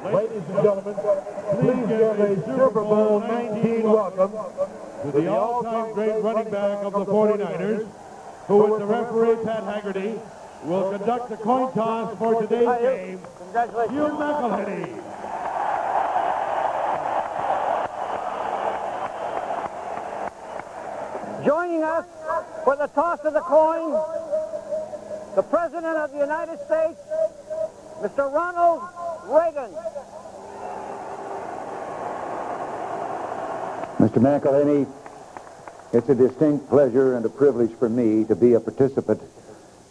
Ladies and gentlemen, please give a Super Bowl 19 welcome to the all-time great running back of the 49ers, who with the referee Pat Haggerty will conduct the coin toss for today's game. Hugh McElhenney. Joining us for the toss of the coin, the President of the United States, Mr. Ronald Reagan. Mr. McElhenney, it's a distinct pleasure and a privilege for me to be a participant,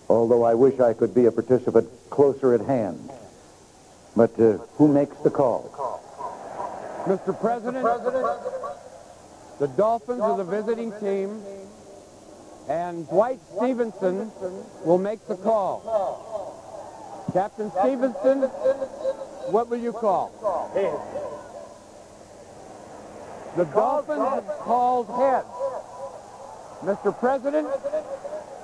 although I wish I could be a participant closer at hand. But who makes the call? Mr. President, the Dolphins are the visiting team, and Dwight Stevenson will make the call. Captain Stevenson, what will you call? Head. The Dolphins called head. Mr. President,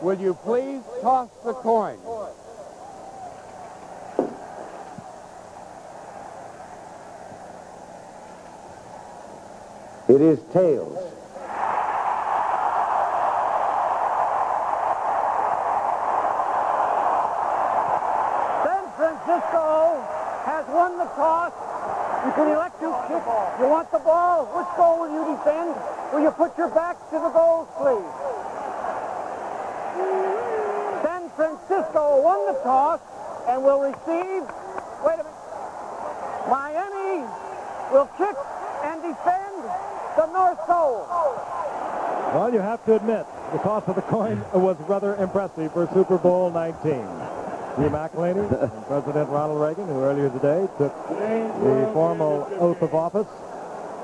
will you please toss the coin? It is tails. San Francisco has won the toss. You can elect to kick. You want the ball? Which goal will you defend? Will you put your back to the goals, please? San Francisco won the toss and will receive. Wait a minute. Miami will kick and defend the North Goal. Well, you have to admit, the toss of the coin was rather impressive for Super Bowl 19. Hugh McElhenney and President Ronald Reagan, who earlier today took the formal oath of office.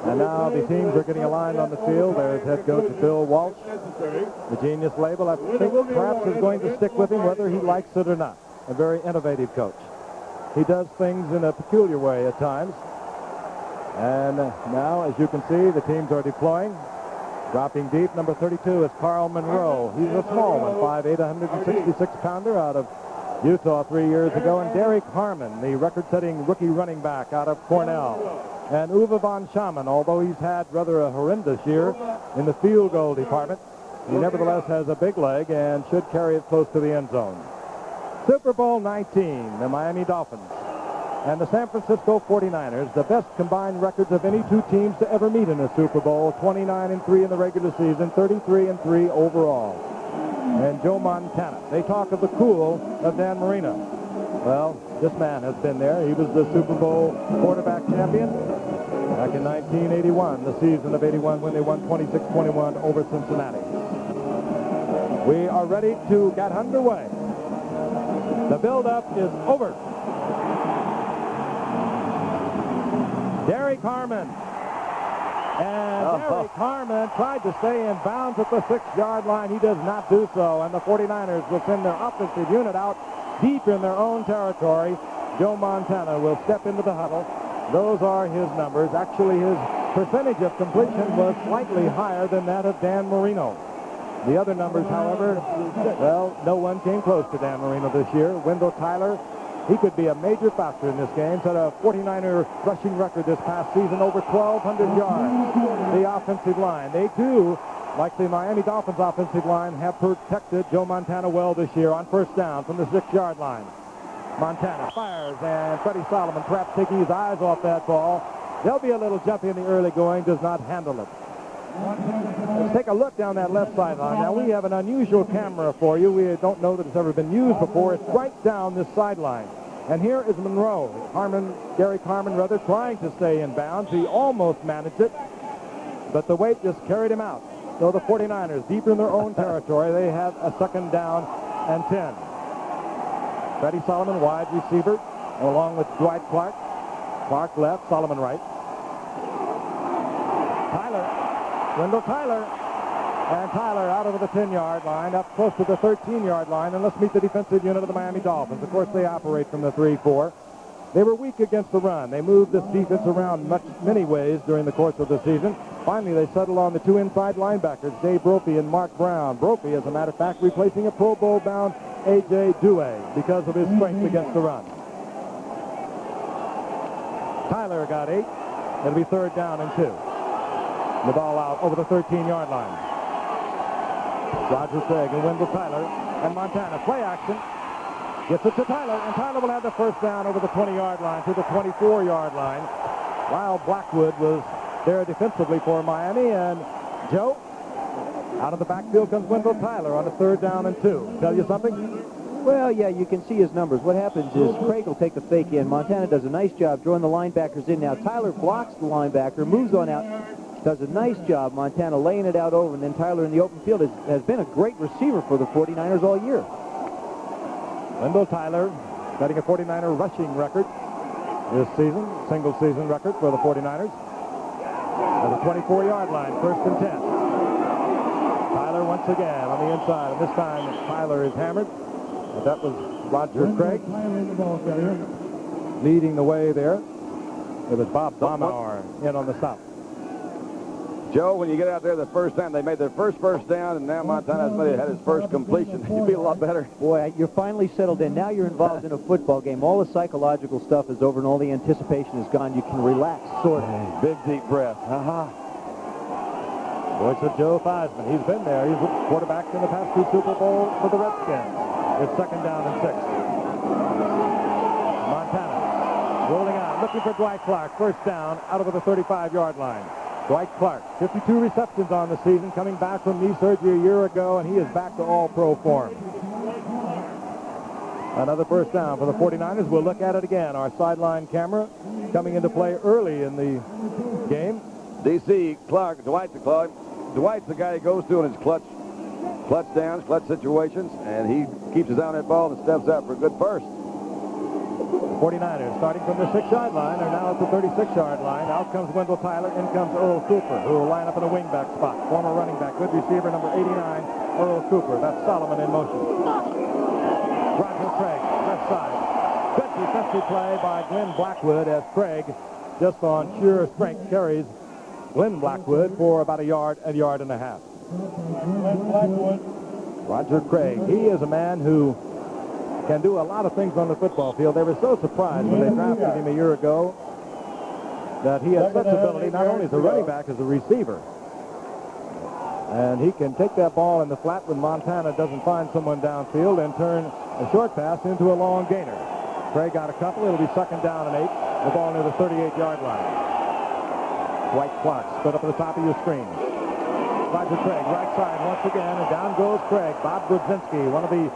And now the teams are getting aligned on the field. There's head coach Bill Walsh. The genius label, I think, perhaps is going to stick with him whether he likes it or not. A very innovative coach. He does things in a peculiar way at times. And now, as you can see, the teams are deploying. Dropping deep, number 32 is Carl Monroe. He's a small one, 5'8", 166-pounder out of Utah 3 years ago. And Derek Harmon, the record-setting rookie running back out of Cornell. And Uwe von Schamann, although he's had rather a horrendous year in the field goal department, he nevertheless has a big leg and should carry it close to the end zone. Super Bowl 19, the Miami Dolphins and the San Francisco 49ers, the best combined records of any two teams to ever meet in a Super Bowl, 29-3 in the regular season, 33-3 overall. And Joe Montana. They talk of the cool of Dan Marino. Well, this man has been there. He was the Super Bowl quarterback champion back in 1981, the season of 81 when they won 26-21 over Cincinnati. We are ready to get underway. The build-up is over. Derek Harmon. And Derek Harmon tried to stay in bounds at the 6-yard line. He does not do so. And the 49ers will send their offensive unit out deep in their own territory. Joe Montana will step into the huddle. Those are his numbers. Actually, his percentage of completion was slightly higher than that of Dan Marino. The other numbers, however, well, no one came close to Dan Marino this year. Wendell Tyler, he could be a major factor in this game. Set a 49er rushing record this past season, over 1,200 yards. The offensive line, they too, like the Miami Dolphins offensive line, have protected Joe Montana well this year on first down from the 6-yard line. Montana fires, and Freddie Solomon, perhaps taking his eyes off that ball. They'll be a little jumpy in the early going, does not handle it. Let's take a look down that left sideline. Now, we have an unusual camera for you. We don't know that it's ever been used before. It's right down this sideline. And here is Monroe. Derek Harmon, trying to stay in bounds. He almost managed it, but the weight just carried him out. So the 49ers, deep in their own territory, they have a 2nd down and 10. Freddie Solomon, wide receiver, along with Dwight Clark. Clark left, Solomon right. Wendell Tyler, and Tyler out over the 10-yard line, up close to the 13-yard line, and let's meet the defensive unit of the Miami Dolphins. Of course, they operate from the 3-4. They were weak against the run. They moved this defense around many ways during the course of the season. Finally, they settled on the 2 inside linebackers, Dave Brophy and Mark Brown. Brophy, as a matter of fact, replacing a Pro Bowl-bound A.J. Dewey because of his strength against the run. Tyler got 8. It'll be 3rd down and 2. The ball out over the 13-yard line. Roger Craig and Wendell Tyler and Montana. Play action. Gets it to Tyler, and Tyler will have the 1st down over the 20-yard line to the 24-yard line. While Blackwood was there defensively for Miami, and Joe, out of the backfield comes Wendell Tyler on a 3rd down and 2. Tell you something? Well, yeah, you can see his numbers. What happens is Craig will take the fake in. Montana does a nice job drawing the linebackers in. Now Tyler blocks the linebacker, moves on out, does a nice job. Montana laying it out over, and then Tyler in the open field has been a great receiver for the 49ers all year. Wendell Tyler setting a 49er rushing record this season, single season record for the 49ers. At the 24-yard line, 1st and 10. Tyler once again on the inside, and this time Tyler is hammered. But that was Roger Craig leading the way there. It was Bob Baumauer in on the stop. Joe, when you get out there the first time, they made their first down, and now Montana's had his first completion. You feel a lot better. Boy, you're finally settled in. Now you're involved in a football game. All the psychological stuff is over, and all the anticipation is gone. You can relax, sort of. Big, deep breath. Voice of Joe Theismann. He's been there. He's a quarterback in the past 2 Super Bowls for the Redskins. It's 2nd down and 6. Montana rolling on, looking for Dwight Clark. 1st down out over the 35-yard line. Dwight Clark, 52 receptions on the season, coming back from knee surgery a year ago, and he is back to all-pro form. Another 1st down for the 49ers. We'll look at it again. Our sideline camera coming into play early in the game. DC, Clark, Dwight's the guy he goes to in his clutch downs, clutch situations, and he keeps his eye on that ball and steps out for a good first. 49ers starting from the 6-yard line. They're now at the 36-yard line. Out comes Wendell Tyler. In comes Earl Cooper, who will line up in a wingback spot. Former running back, good receiver, number 89, Earl Cooper. That's Solomon in motion. Roger Craig, left side. Good defensive play by Glenn Blackwood as Craig, just on sheer strength, carries Glenn Blackwood for about a yard and a half. Roger Craig, he is a man who can do a lot of things on the football field. They were so surprised when they drafted him a year ago that he has such ability, not only as a running back, as a receiver. And he can take that ball in the flat when Montana doesn't find someone downfield and turn a short pass into a long gainer. Craig got a couple. It'll be 2nd down and 8. The ball near the 38-yard line. Dwight Clark stood up at the top of your screen. Roger Craig, right side once again, and down goes Craig. Bob Brzezinski, one of the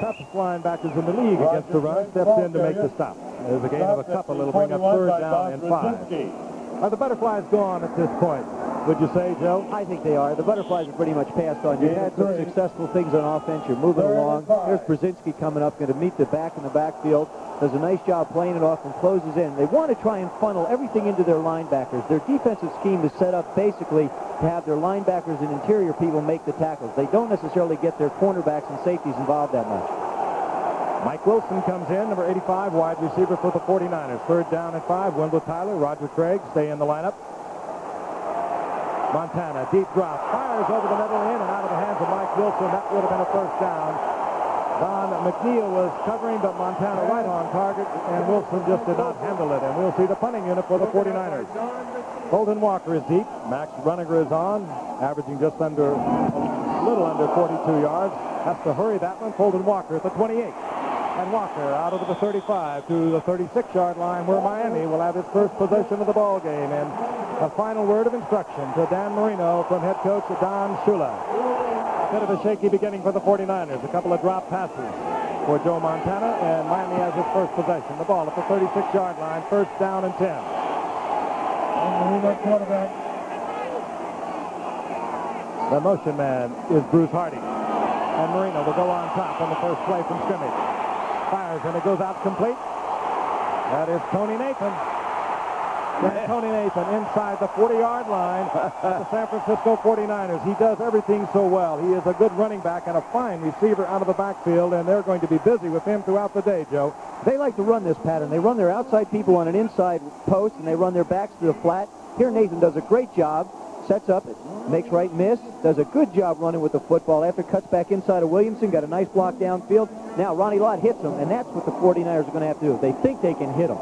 toughest linebackers in the league against the run, steps in to make the stop. There's a gain of a couple. It'll bring up 3rd down and 5. Are the Butterflies gone at this point, would you say, Joe? I think they are. The Butterflies are pretty much passed on. You've had some successful things on offense. You're moving along. Here's Brzezinski coming up, going to meet the back in the backfield. Does a nice job playing it off and closes in. They want to try and funnel everything into their linebackers. Their defensive scheme is set up basically to have their linebackers and interior people make the tackles. They don't necessarily get their cornerbacks and safeties involved that much. Mike Wilson comes in, number 85, wide receiver for the 49ers. 3rd down and 5. Wendell Tyler, Roger Craig stay in the lineup. Montana, deep drop, fires over the middle, in and out of the hands of Mike Wilson. That would have been a 1st down. Don McNeil was covering, but Montana right on target, and Wilson just did not handle it. And we'll see the punting unit for the 49ers. Holden Walker is deep. Max Runninger is on, averaging just a little under 42 yards. Has to hurry that one. Holden Walker at the 28. And Walker out over the 35 to the 36-yard line, where Miami will have its first possession of the ball game. And a final word of instruction to Dan Marino from head coach Don Shula. Bit of a shaky beginning for the 49ers. A couple of drop passes for Joe Montana, and Miami has its first possession. The ball at the 36-yard line, 1st down and 10. The motion man is Bruce Hardy. And Marino will go on top on the first play from scrimmage. Fires, and it goes out complete. That is Tony Nathan. And Tony Nathan inside the 40-yard line at the San Francisco 49ers. He does everything so well. He is a good running back and a fine receiver out of the backfield, and they're going to be busy with him throughout the day, Joe. They like to run this pattern. They run their outside people on an inside post, and they run their backs to the flat. Here Nathan does a great job. Sets up, makes right miss, does a good job running with the football after cuts back inside of Williamson, got a nice block downfield. Now Ronnie Lott hits him, and that's what the 49ers are going to have to do. They think they can hit him.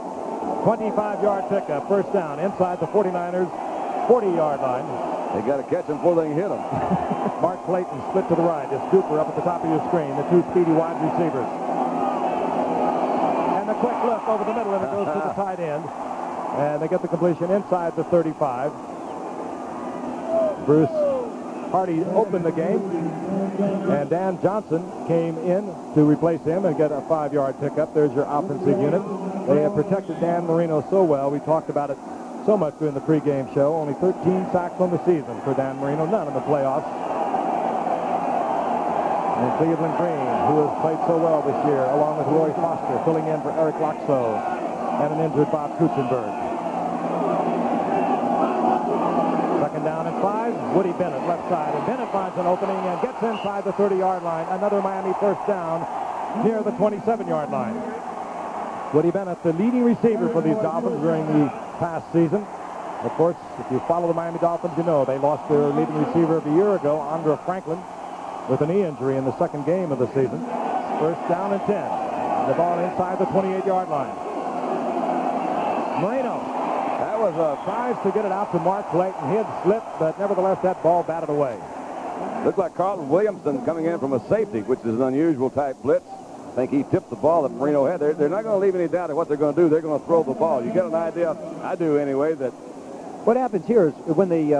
25-yard pickup, first down, inside the 49ers' 40-yard line. They got to catch him before they can hit him. Mark Clayton split to the right. It's Cooper up at the top of your screen, the two speedy wide receivers. And a quick look over the middle, and it goes to the tight end. And they get the completion inside the 35. Bruce Hardy opened the game, and Dan Johnson came in to replace him and get a 5-yard pickup. There's your offensive unit. They have protected Dan Marino so well. We talked about it so much during the pregame show. Only 13 sacks on the season for Dan Marino, none in the playoffs. And Cleveland Green, who has played so well this year, along with Roy Foster, filling in for Eric Loxo and an injured Bob Kutzenberg. Second down and 5. Woody Bennett, left side. And Bennett finds an opening and gets inside the 30-yard line. Another Miami first down near the 27-yard line. Woody Bennett, the leading receiver for these Dolphins during the past season. Of course, if you follow the Miami Dolphins, you know they lost their leading receiver of a year ago, Andra Franklin, with a knee injury in the second game of the season. First down and 10. The ball inside the 28-yard line. Marino. That was a tries to get it out to Mark Clayton. He had slipped, but nevertheless that ball batted away. Looked like Carlton Williamson coming in from a safety, which is an unusual type blitz. I think he tipped the ball that Marino had. They're not going to leave any doubt of what they're going to do. They're going to throw the ball. You get an idea, I do anyway, that what happens here is when the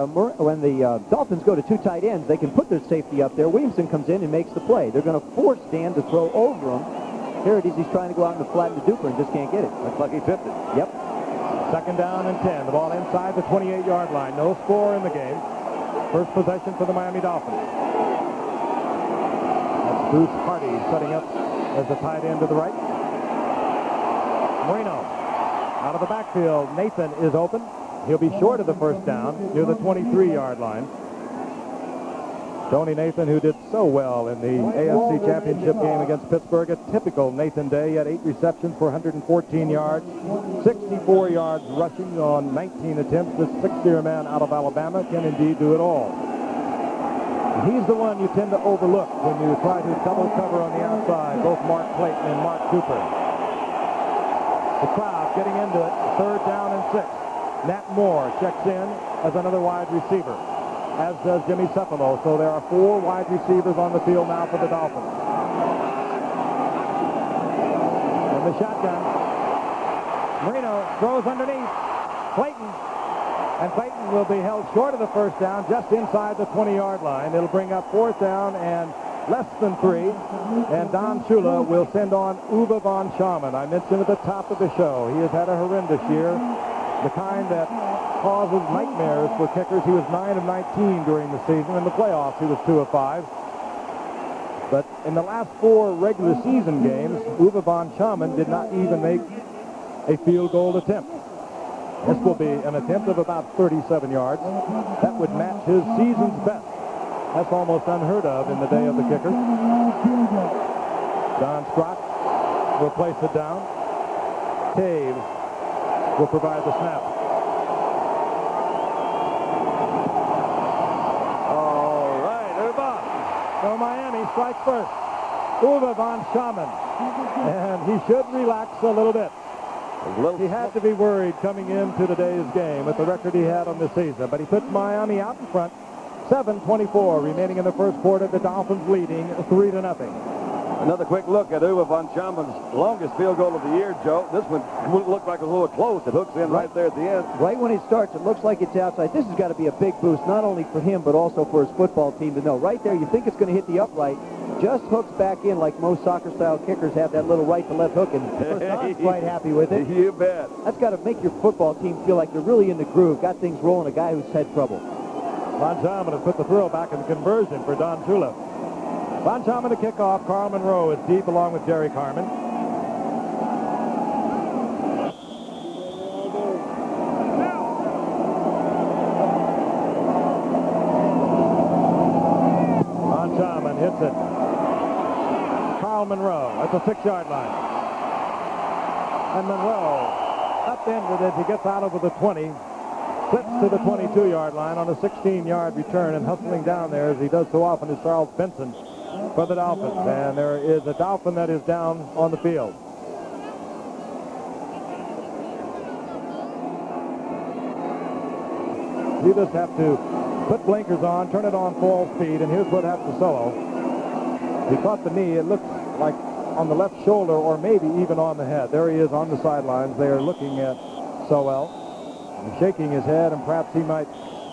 Dolphins go to two tight ends, they can put their safety up there. Williamson comes in and makes the play. They're going to force Dan to throw over him. Here it is. He's trying to go out in the flat and the duper and just can't get it. looks like he tipped it. Yep. Second down and 10. The ball inside the 28-yard line. No score in the game. First possession for the Miami Dolphins. That's Bruce Hardy setting up as the tight end to the right. Marino out of the backfield. Nathan is open. He'll be short of the first down near the 23-yard line. Tony Nathan, who did so well in the AFC Championship game against Pittsburgh, a typical Nathan day. He had 8 receptions for 114 yards, 64 yards rushing on 19 attempts. This 6-year man out of Alabama can indeed do it all. He's the one you tend to overlook when you try to double cover on the outside, both Mark Clayton and Mark Cooper. The crowd getting into it. Third down and 6. Nat Moore checks in as another wide receiver, as does Jimmy Cephalo. So there are 4 wide receivers on the field now for the Dolphins. And the shotgun. Marino throws underneath. Clayton. And Clayton will be held short of the first down, just inside the 20-yard line. It'll bring up fourth down and less than 3. And Don Shula will send on Uwe von Schamann. I mentioned at the top of the show, he has had a horrendous year, the kind that causes nightmares for kickers. He was 9 of 19 during the season. In the playoffs, he was 2 of 5. But in the last 4 regular season games, Uwe von Schamann did not even make a field goal attempt. This will be an attempt of about 37 yards. That would match his season's best. That's almost unheard of in the day of the kicker. Don Strock will place it down. Cave will provide the snap. All right, Uwe. So Miami strikes first. Uwe von Schamann. And he should relax a little bit. He had to be worried coming into today's game with the record he had on the season, but he puts Miami out in front. 7:24 remaining in the first quarter. The Dolphins leading 3-0. Another quick look at Uwe von Schamann's longest field goal of the year, Joe. This one looked like a little close. It hooks in right there at the end. Right when it starts, it looks like it's outside. This has got to be a big boost, not only for him, but also for his football team to know. Right there, you think it's going to hit the upright. Just hooks back in like most soccer-style kickers have that little right to left hook, and Don's quite happy with it. You bet. That's got to make your football team feel like they're really in the groove, got things rolling, a guy who's had trouble. Von Schamann has put the throw back in the conversion for Don Shula. Von Schamann to kick off. Carl Monroe is deep along with Jerry Carmen. Von Schamann hits it. Carl Monroe at the 6-yard line. And Monroe upended as he gets out over the 20. Flips to the 22-yard line on a 16-yard return, and hustling down there, as he does so often, is Charles Benson for the Dolphins. And there is a Dolphin that is down on the field. You just have to put blinkers on, turn it on full speed, and here's what happened to Solo. He caught the knee. It looks like on the left shoulder or maybe even on the head. There he is on the sidelines. They are looking at Sowell and shaking his head, and perhaps he might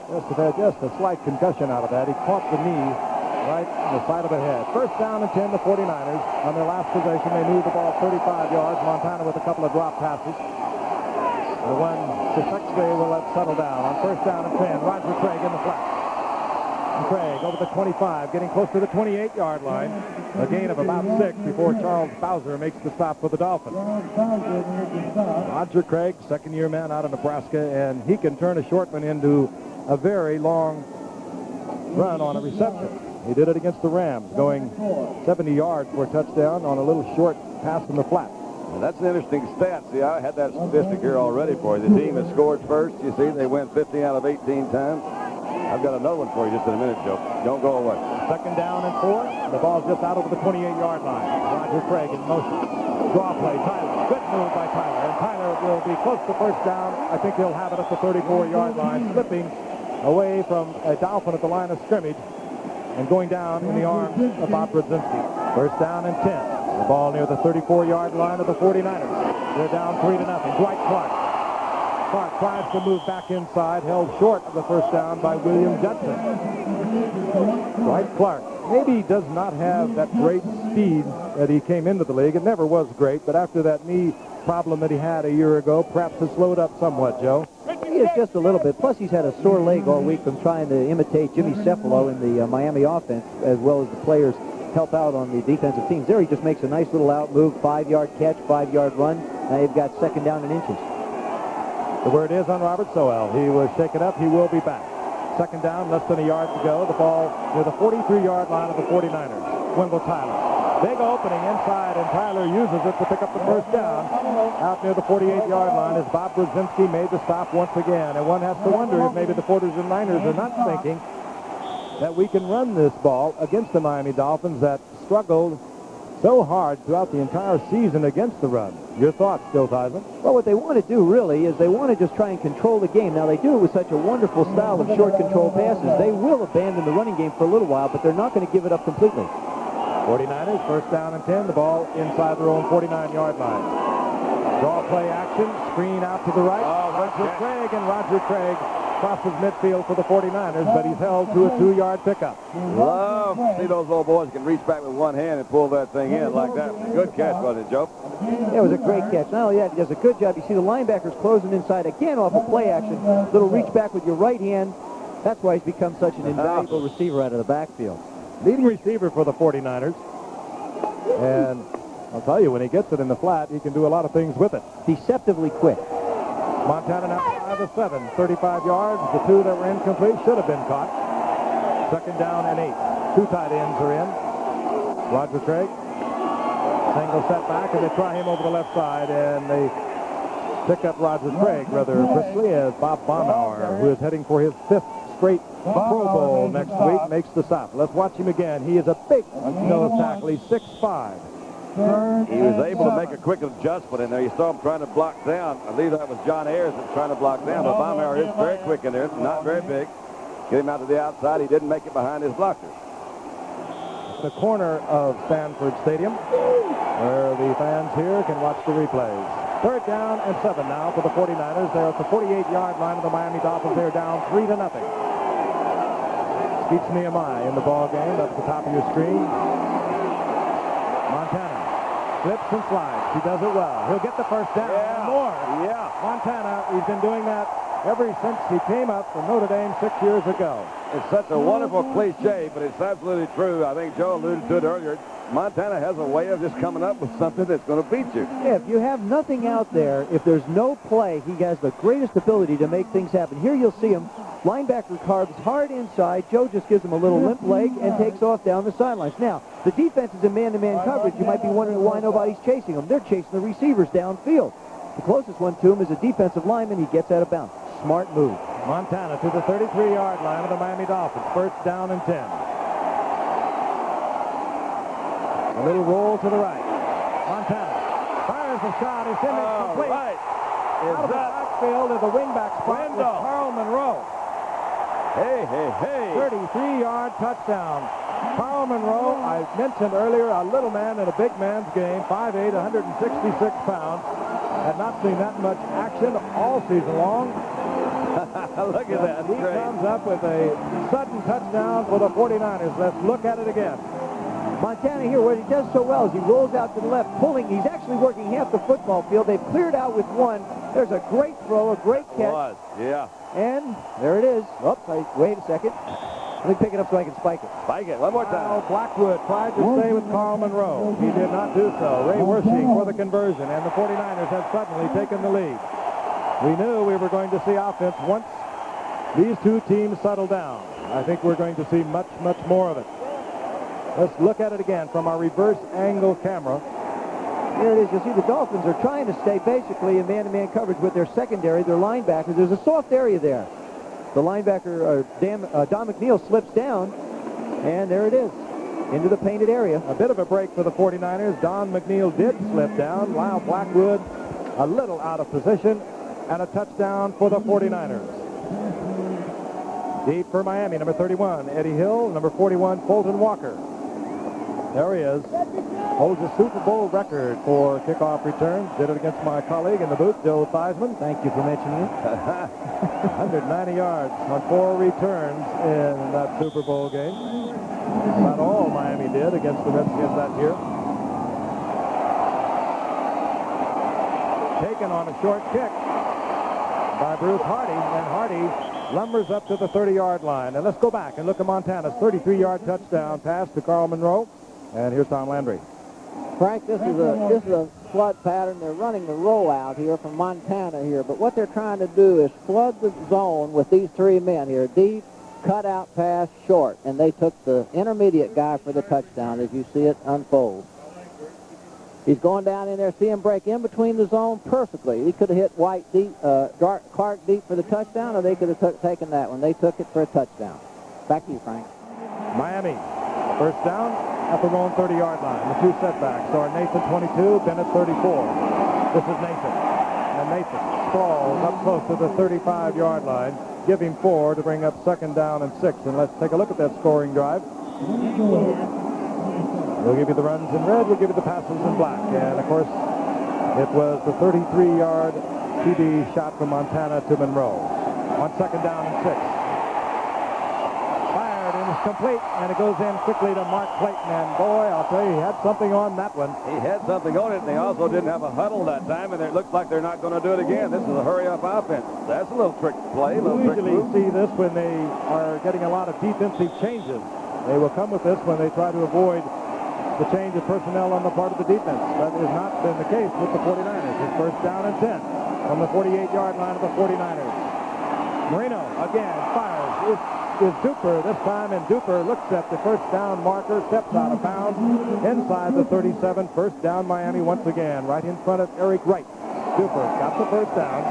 just have had just a slight concussion out of that. He caught the knee right on the side of the head. First down and 10, the 49ers. On their last possession, they moved the ball 35 yards. Montana with a couple of drop passes. The one Suffexley will let settle down. On first down and 10, Roger Craig in the flat. And Craig over the 25, getting close to the 28-yard line. A gain of about 6 before Charles Bowser makes the stop for the Dolphins. Roger Craig, second-year man out of Nebraska, and he can turn a short one into a very long run on a reception. He did it against the Rams, going 70 yards for a touchdown on a little short pass in the flat. And that's an interesting stat. See, I had that statistic here already for you. The team that scored first, you see, they win 15 out of 18 times. I've got another one for you just in a minute, Joe. Don't go away. Second down and 4. The ball's just out over the 28-yard line. Roger Craig in motion. Draw play, Tyler. Good move by Tyler. And Tyler will be close to first down. I think he'll have it at the 34-yard line, slipping away from a Dolphin at the line of scrimmage and going down in the arms of Bob Brzezinski. First down and 10. The ball near the 34-yard line of the 49ers. They're down 3-0. Dwight Clark. Clark tries to move back inside, held short of the first down by William Judson. Dwight Clark maybe does not have that great speed that he came into the league. It never was great, but after that knee problem that he had a year ago, perhaps has slowed up somewhat, Joe. He is just a little bit. Plus, he's had a sore leg all week from trying to imitate Jimmy Cephalo in the Miami offense, as well as the players help out on the defensive teams. There he just makes a nice little out move, 5-yard catch, 5-yard run. Now you've got second down and inches. The word is on Robert Sowell. He was shaken up. He will be back. Second down, less than a yard to go. The ball near the 43-yard line of the 49ers. Wendell Tyler. Big opening inside, and Tyler uses it to pick up the first down. Out near the 48-yard line as Bob Brzezinski made the stop once again. And one has to wonder if maybe the 49ers are not thinking that we can run this ball against the Miami Dolphins that struggled so hard throughout the entire season against the run. Your thoughts, Joe Theismann? Well, what they want to do really is they want to just try and control the game. Now, they do it with such a wonderful style of short control passes. They will abandon the running game for a little while, but they're not going to give it up completely. 49ers, first down and 10. The ball inside their own 49-yard line. Draw play action, screen out to the right. Roger Craig, and Roger Craig crosses midfield for the 49ers, but he's held to a 2-yard pickup. Love to see those old boys can reach back with one hand and pull that thing in like that. Good catch, wasn't it, Joe? It was a great catch. Not only that, he does a good job. You see the linebackers closing inside again off of play action. Little reach back with your right hand. That's why he's become such an invaluable receiver out of the backfield. Leading receiver for the 49ers. And I'll tell you, when he gets it in the flat, he can do a lot of things with it. Deceptively quick. Montana now 5 of 7, 35 yards. The 2 that were incomplete should have been caught. Second down and 8. 2 tight ends are in. Roger Craig. Single setback, and they try him over the left side, and they pick up Roger Craig rather briskly as Bob Baumauer, who is heading for his 5th straight Pro Bowl next week, makes the stop. Let's watch him again. He is a big nose tackle. He's 6'5". He was able to make a quick adjustment in there. You saw him trying to block down. I believe that was John Ayers that was trying to block down, but Baumauer is very quick in there, not very big. Get him out to the outside. He didn't make it behind his blocker. The corner of Stanford Stadium, where the fans here can watch the replays. Third down and 7 now for the 49ers. They're at the 48-yard line of the Miami Dolphins. They're down 3-0. Skeets Nehemiah in the ball game. That's the top of your screen. Montana slips and slides. He does it well. He'll get the first down. Yeah. More. Yeah. Montana, he's been doing that ever since he came up from Notre Dame 6 years ago. It's such a wonderful cliche, but it's absolutely true. I think Joe alluded to it earlier. Montana has a way of just coming up with something that's going to beat you. Yeah, if you have nothing out there, if there's no play, he has the greatest ability to make things happen. Here you'll see him. Linebacker carves hard inside. Joe just gives him a little limp leg and takes off down the sidelines. Now, the defense is in man-to-man coverage. You might be wondering why nobody's chasing him. They're chasing the receivers downfield. The closest one to him is a defensive lineman. He gets out of bounds. Smart move. Montana to the 33-yard line of the Miami Dolphins. First down and 10. A little roll to the right. Montana fires a shot. It's in complete. Right. Out of the backfield of the wingback spot with Carl Monroe. Hey, hey, hey. 33-yard touchdown. Carl Monroe, I mentioned earlier, a little man in a big man's game, 5'8", 166 pounds. Had not seen that much action all season long. Look at that. He Great. comes up with a sudden touchdown for the 49ers. Let's look at it again. Montana here, what he does so well is he rolls out to the left, pulling. He's actually working half the football field. They've cleared out with one. There's a great throw, a great catch. Was, yeah. And there it is. Oops, wait a second. Let me pick it up so I can spike it. Spike it one more time. Blackwood tried to stay with Carl Monroe. He did not do so. Ray Wersching for the conversion, and the 49ers have suddenly taken the lead. We knew we were going to see offense once these two teams settle down. I think we're going to see much, much more of it. Let's look at it again from our reverse angle camera. Here it is. You'll see the Dolphins are trying to stay basically in man-to-man coverage with their secondary, their linebackers. There's a soft area there. The linebacker, Don McNeil, slips down, and there it is, into the painted area. A bit of a break for the 49ers. Don McNeil did slip down. Lyle Blackwood a little out of position, and a touchdown for the 49ers. Deep for Miami, number 31, Eddie Hill, number 41, Fulton Walker. There he is. Holds a Super Bowl record for kickoff returns. Did it against my colleague in the booth, Joe Theismann. Thank you for mentioning it. 190 yards on 4 returns in that Super Bowl game. Not all Miami did against the Redskins that year. Taken on a short kick by Bruce Hardy, and Hardy lumbers up to the 30-yard line. And let's go back and look at Montana's 33-yard touchdown pass to Carl Monroe. And here's Tom Landry. Frank, this is a flood pattern. They're running the rollout here from Montana here, but what they're trying to do is flood the zone with these three men here. Deep, cut out pass, short, and they took the intermediate guy for the touchdown as you see it unfold. He's going down in there, see him break in between the zone perfectly. He could have hit White deep, Clark deep for the touchdown, or they could have taken that one. They took it for a touchdown. Back to you, Frank. Miami, first down at their own 30-yard line. The two setbacks are Nathan 22, Bennett 34. This is Nathan. And Nathan sprawls up close to the 35-yard line. Give him 4 to bring up second down and 6. And let's take a look at that scoring drive. We'll give you the runs in red. We'll give you the passes in black. And, of course, it was the 33-yard TD shot from Montana to Monroe. On second down and 6. It's complete, and it goes in quickly to Mark Clayton, and boy, I'll tell you, he had something on that one. He had something on it, and they also didn't have a huddle that time, and it looks like they're not going to do it again. This is a hurry-up offense. That's a little trick play, a little trick Usually move. see this when they are getting a lot of defensive changes. They will come with this when they try to avoid the change of personnel on the part of the defense. That has not been the case with the 49ers. It's first down and 10 from the 48-yard line of the 49ers. Marino again fires. Is Duper this time, and Duper looks at the first down marker, steps out of bounds inside the 37. First down Miami once again, right in front of Eric Wright. Duper got the first down,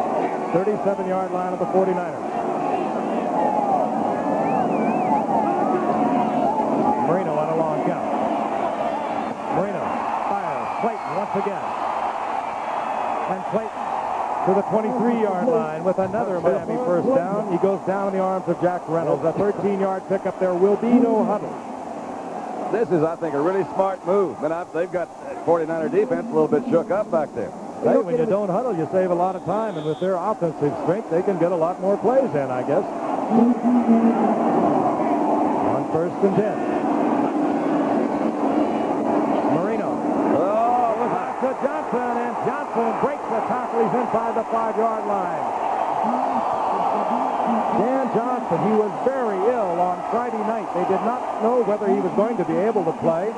37-yard line of the 49ers. Marino on a long count. Marino fires. Clayton once again. And Clayton to the 23-yard line with another Miami first down. He goes down in the arms of Jack Reynolds. A 13-yard pickup. There will be no huddle. This is, I think, a really smart move. But they've got 49er defense a little bit shook up back there. Hey, when you don't huddle, you save a lot of time. And with their offensive strength, they can get a lot more plays in, I guess. On first and 10. To Johnson, and Johnson breaks the tackle. He's inside the 5-yard line. Dan Johnson, he was very ill on Friday night. They did not know whether he was going to be able to play.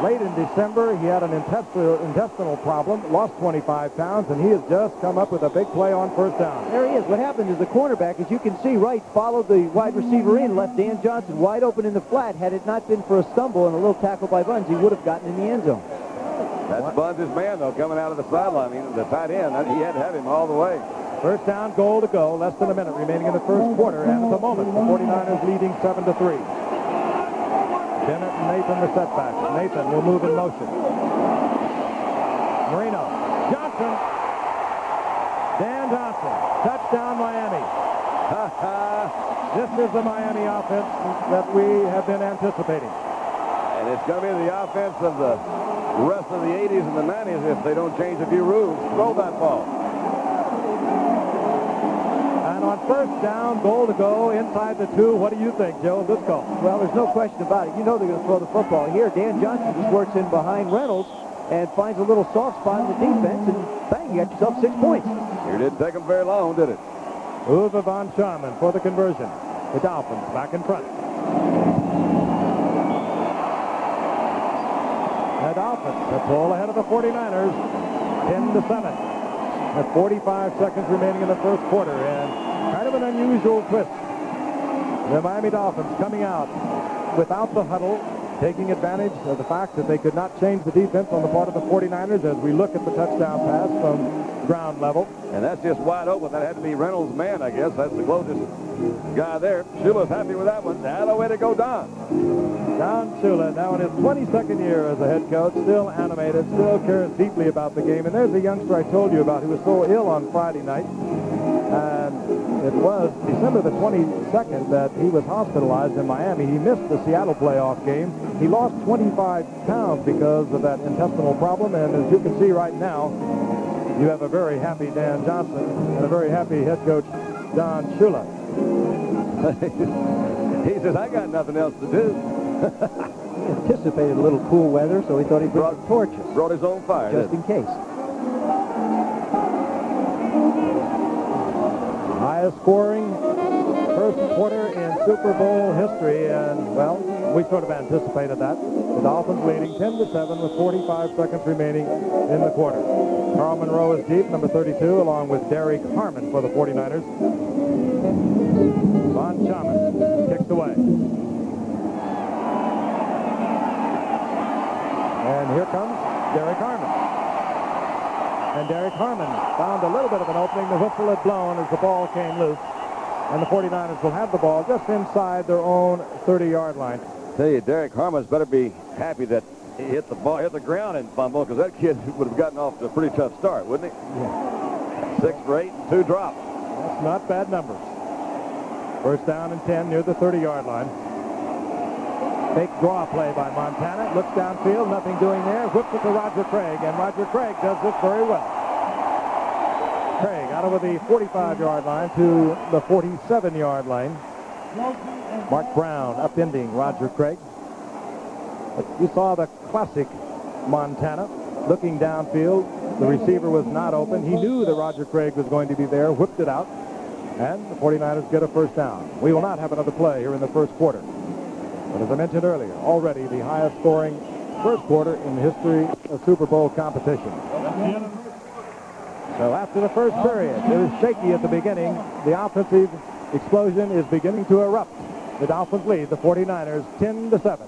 Late in December, he had an intestinal problem, lost 25 pounds, and he has just come up with a big play on first down. There he is. What happened is the cornerback, as you can see, Wright followed the wide receiver in, left Dan Johnson wide open in the flat. Had it not been for a stumble and a little tackle by Buns, he would have gotten in the end zone. That's Buns' man, though, coming out of the sideline. I mean, the tight end, he had to have him all the way. First down, goal to go. Less than a minute remaining in the first quarter. And at the moment, the 49ers leading 7-3. Bennett and Nathan the setbacks. Nathan will move in motion. Marino. Johnson. Dan Johnson. Touchdown, Miami. This is the Miami offense that we have been anticipating. And it's going to be the offense of the rest of the 80s and the 90s if they don't change a few rules. Throw that ball. And on first down, goal to go inside the 2. What do you think, Joe, of this call? Well, there's no question about it. You know they're going to throw the football. Here, Dan Johnson just works in behind Reynolds and finds a little soft spot in the defense, and bang, you got yourself 6 points. Here didn't take them very long, did it? Uwe von Schamann for the conversion. The Dolphins back in front. The Dolphins a pull ahead of the 49ers, 10-7. With 45 seconds remaining in the first quarter, and kind of an unusual twist. The Miami Dolphins coming out without the huddle, taking advantage of the fact that they could not change the defense on the part of the 49ers as we look at the touchdown pass from ground level. And that's just wide open. That had to be Reynolds' man, I guess. That's the closest guy there. Shula's happy with that one. That a way to go, Don. Don Shula, now in his 22nd year as a head coach, still animated, still cares deeply about the game. And there's a youngster I told you about who was so ill on Friday night. And it was December the 22nd that he was hospitalized in Miami. He missed the Seattle playoff game. He lost 25 pounds because of that intestinal problem. And as you can see right now, you have a very happy Dan Johnson and a very happy head coach, Don Shula. He says, I got nothing else to do. He anticipated a little cool weather, so he thought he'd bring the torches. Brought his own fire, just in case. Highest scoring first quarter in Super Bowl history, and, well, we sort of anticipated that. The Dolphins leading 10-7 with 45 seconds remaining in the quarter. Carl Monroe is deep, number 32, along with Derek Harmon for the 49ers. Von Schamann kicked away. And here comes Derek Harmon. And Derek Harmon found a little bit of an opening. The whistle had blown as the ball came loose. And the 49ers will have the ball just inside their own 30-yard line. Tell you, Derek Harmon's better be happy that he hit the ball, hit the ground and fumble, because that kid would have gotten off to a pretty tough start, wouldn't he? Yeah. 6 for 8 and 2 drops. That's not bad numbers. First down and 10 near the 30-yard line. Fake draw play by Montana. Looks downfield, nothing doing there. Whips it to Roger Craig, and Roger Craig does this very well. Craig out over the 45-yard line to the 47-yard line. Mark Brown upending Roger Craig. But you saw the classic Montana looking downfield. The receiver was not open. He knew that Roger Craig was going to be there, whipped it out, and the 49ers get a first down. We will not have another play here in the first quarter. But as I mentioned earlier, already the highest scoring first quarter in the history of Super Bowl competition. So after the first period, it was shaky at the beginning. The offensive explosion is beginning to erupt. The Dolphins lead the 49ers 10-7.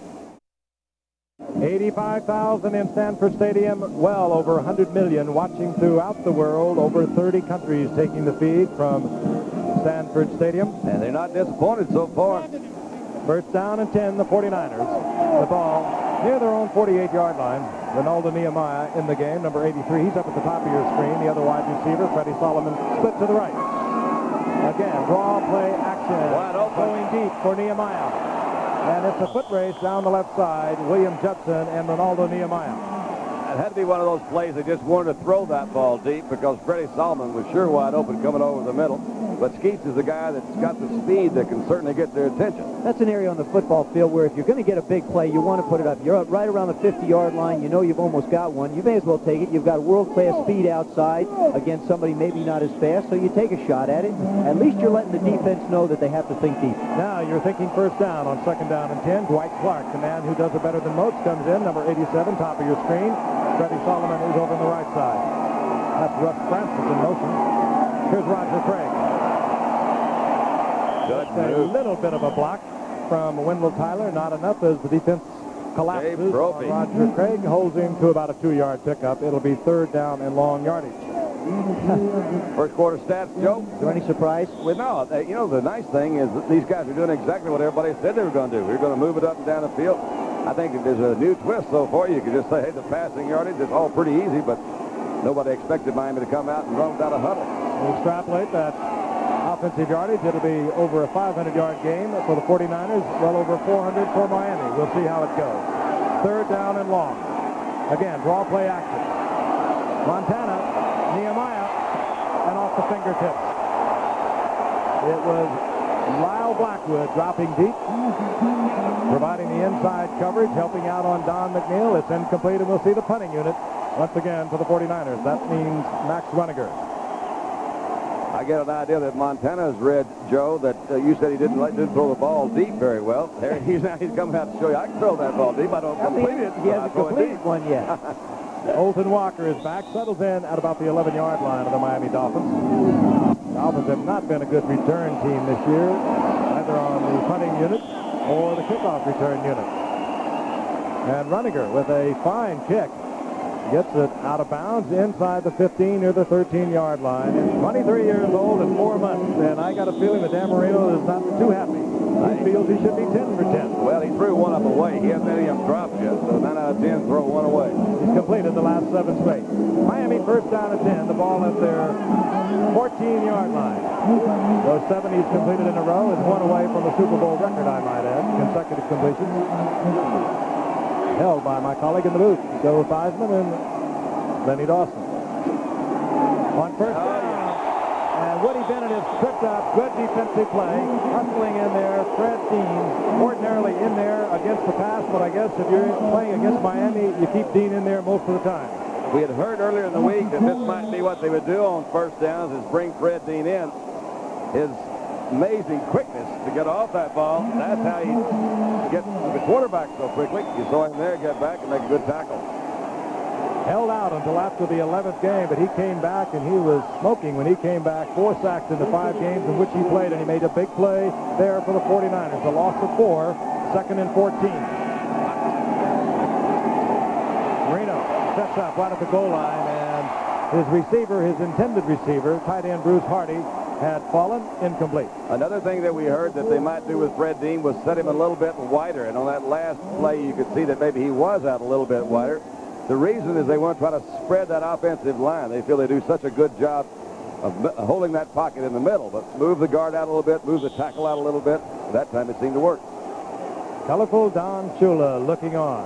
85,000 in Stanford Stadium, well over 100 million watching throughout the world, over 30 countries taking the feed from Stanford Stadium. And they're not disappointed so far. First down and 10, the 49ers. The ball near their own 48-yard line. Ronaldo Nehemiah in the game, number 83. He's up at the top of your screen. The other wide receiver, Freddie Solomon, split to the right. Again, draw play action. Wide open. Going deep for Nehemiah. And it's a foot race down the left side. William Judson and Ronaldo Nehemiah. It had to be one of those plays they just wanted to throw that ball deep because Freddie Solomon was sure wide open coming over the middle. But Skeets is the guy that's got the speed that can certainly get their attention. That's an area on the football field where if you're going to get a big play, you want to put it up. You're up right around the 50-yard line. You know you've almost got one. You may as well take it. You've got world-class speed outside against somebody maybe not as fast, so you take a shot at it. At least you're letting the defense know that they have to think deep. Now you're thinking first down on second down and 10. Dwight Clark, the man who does it better than most, comes in, number 87, top of your screen. Freddie Solomon is over on the right side. That's Russ Francis in motion. Here's Roger Craig. Good A move. little bit of a block from Wendell Tyler, not enough as the defense collapses on Roger Craig, holds him to about a 2-yard pickup. It'll be third down and long yardage. First quarter stats, Joe? Is there any surprise? Well, no. You know, the nice thing is that these guys are doing exactly what everybody said they were going to do. We're going to move it up and down the field. I think if there's a new twist so far, you could just say, hey, the passing yardage is all pretty easy, but nobody expected Miami to come out and run without a huddle. We extrapolate that offensive yardage. It'll be over a 500-yard game for the 49ers, well over 400 for Miami. We'll see how it goes. Third down and long. Again, draw play action. Montana, Nehemiah, and off the fingertips. It was Lyle Blackwood dropping deep, providing the inside coverage, helping out on Don McNeil. It's incomplete, and we'll see the punting unit once again for the 49ers. That means Max Runiger. I get an idea that Montana's read, Joe, that you said he didn't throw the ball deep very well. There he's coming out to show you I can throw that ball deep. I don't complete it. He hasn't completed one yet. Olton Walker is back, settles in at about the 11-yard line of the Miami Dolphins. Dolphins have not been a good return team this year, either on the punting unit or the kickoff return unit. And Runiger with a fine kick. Gets it out of bounds inside the 15 near the 13-yard line. He's 23 years old and 4 months, and I got a feeling that Dan Marino is not too happy. He feels he should be 10 for 10. Well, he threw one up away. He hasn't any of them dropped yet, so 9 out of 10 throw one away. He's completed the last 7 straight. Miami first down and 10. The ball at their 14-yard line. Those 7 he's completed in a row is one away from the Super Bowl record, I might add. Consecutive completions. Held by my colleague in the booth, Joe Theismann and Lenny Dawson. On first down, and Woody Bennett is tripped up. Good defensive play. Hustling in there. Fred Dean, ordinarily in there against the pass, but I guess if you're playing against Miami, you keep Dean in there most of the time. We had heard earlier in the week that this might be what they would do on first downs is bring Fred Dean in. His amazing quickness to get off that ball. That's how he gets the quarterback so quickly. You saw him there get back and make a good tackle. Held out until after the 11th game, but he came back and he was smoking when he came back. 4 sacks in the 5 games in which he played, and he made a big play there for the 49ers. A loss of 4, 2nd and 14. Marino steps up right at the goal line, and his receiver, his intended receiver, tight end Bruce Hardy, had fallen incomplete. Another thing that we heard that they might do with Fred Dean was set him a little bit wider, and on that last play you could see that maybe he was out a little bit wider. The reason is they want to try to spread that offensive line. They feel they do such a good job of holding that pocket in the middle, but move the guard out a little bit, move the tackle out a little bit. That time it seemed to work. Colorful Don Shula looking on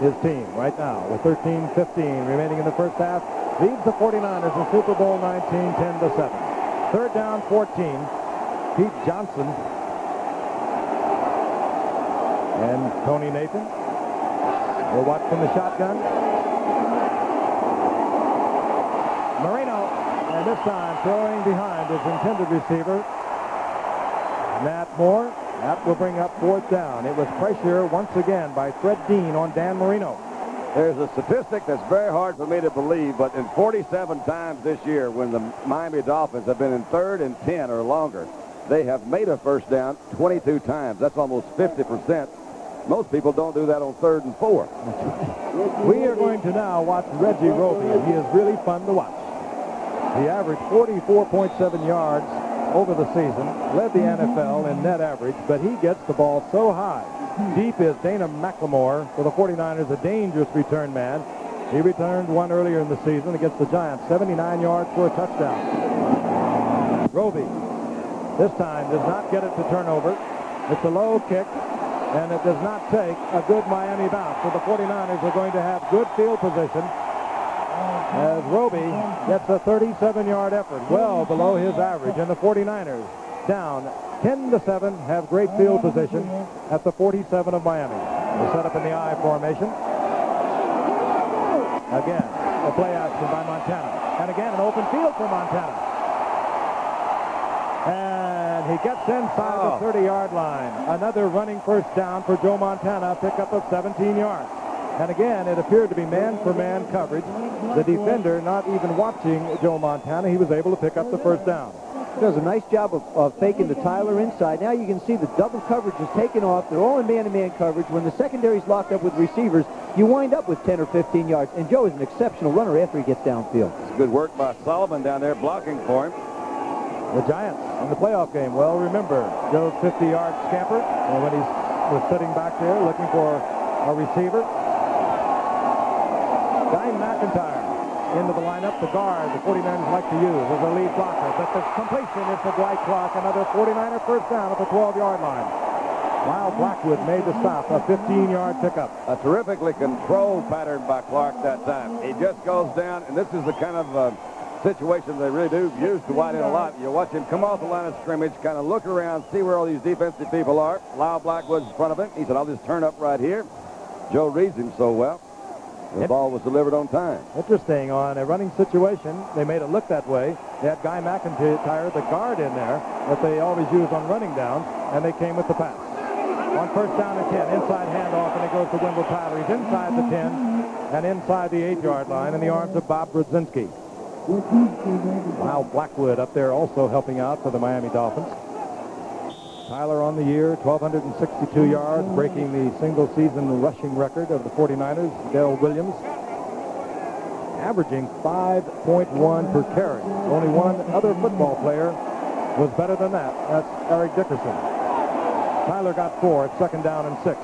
his team right now with 13:15 remaining in the first half. Leads the 49ers in Super Bowl 19, 10-7. Third down, 14. Pete Johnson and Tony Nathan will watch from the shotgun. Marino, and this time throwing behind his intended receiver, Nat Moore. That will bring up 4th down. It was pressure once again by Fred Dean on Dan Marino. There's a statistic that's very hard for me to believe, but in 47 times this year when the Miami Dolphins have been in 3rd and 10 or longer, they have made a first down 22 times. That's almost 50%. Most people don't do that on 3rd and 4. We are going to now watch Reggie Roby, and he is really fun to watch. He averaged 44.7 yards over the season, led the NFL in net average, but he gets the ball so high. Deep is Dana McLemore for the 49ers, a dangerous return man. He returned one earlier in the season against the Giants, 79 yards for a touchdown. Roby, this time, does not get it to turnover. It's a low kick, and it does not take a good Miami bounce. So the 49ers are going to have good field position as Roby gets a 37-yard effort, well below his average, and the 49ers down 10-7, have great field position at the 47 of Miami. They set up in the I formation. Again, a play action by Montana. And again, an open field for Montana. And he gets inside the 30-yard line. Another running first down for Joe Montana, pickup of 17 yards. And again, it appeared to be man-for-man coverage. The defender not even watching Joe Montana. He was able to pick up the first down. Does a nice job of faking the Tyler inside. Now you can see the double coverage is taken off. They're all in man-to-man coverage. When the secondary's locked up with receivers, you wind up with 10 or 15 yards. And Joe is an exceptional runner after he gets downfield. It's good work by Sullivan down there blocking for him. The Giants in the playoff game. Well, remember, Joe's 50-yard scamper when he was sitting back there looking for a receiver. Guy McIntyre into the lineup, the guard the 49ers like to use as a lead blocker. But the completion is to Dwight Clark, another 49er first down at the 12-yard line. Lyle Blackwood made the stop, a 15-yard pickup. A terrifically controlled pattern by Clark that time. He just goes down, and this is the kind of situation they really do use Dwight in a lot. You watch him come off the line of scrimmage, kind of look around, see where all these defensive people are. Lyle Blackwood's in front of him. He said, I'll just turn up right here. Joe reads him so well. The ball was delivered on time. Interesting, on a running situation, they made it look that way. They had Guy McIntyre, the guard, in there that they always use on running downs, and they came with the pass. On first down and 10, inside handoff, and it goes to Wendell Tyler. He's inside the 10 and inside the 8-yard line in the arms of Bob Brzezinski. Lyle Blackwood up there also helping out for the Miami Dolphins. Tyler on the year, 1,262 yards, breaking the single-season rushing record of the 49ers, Dale Williams, averaging 5.1 per carry. Only one other football player was better than that. That's Eric Dickerson. Tyler got 4 at second down and 6.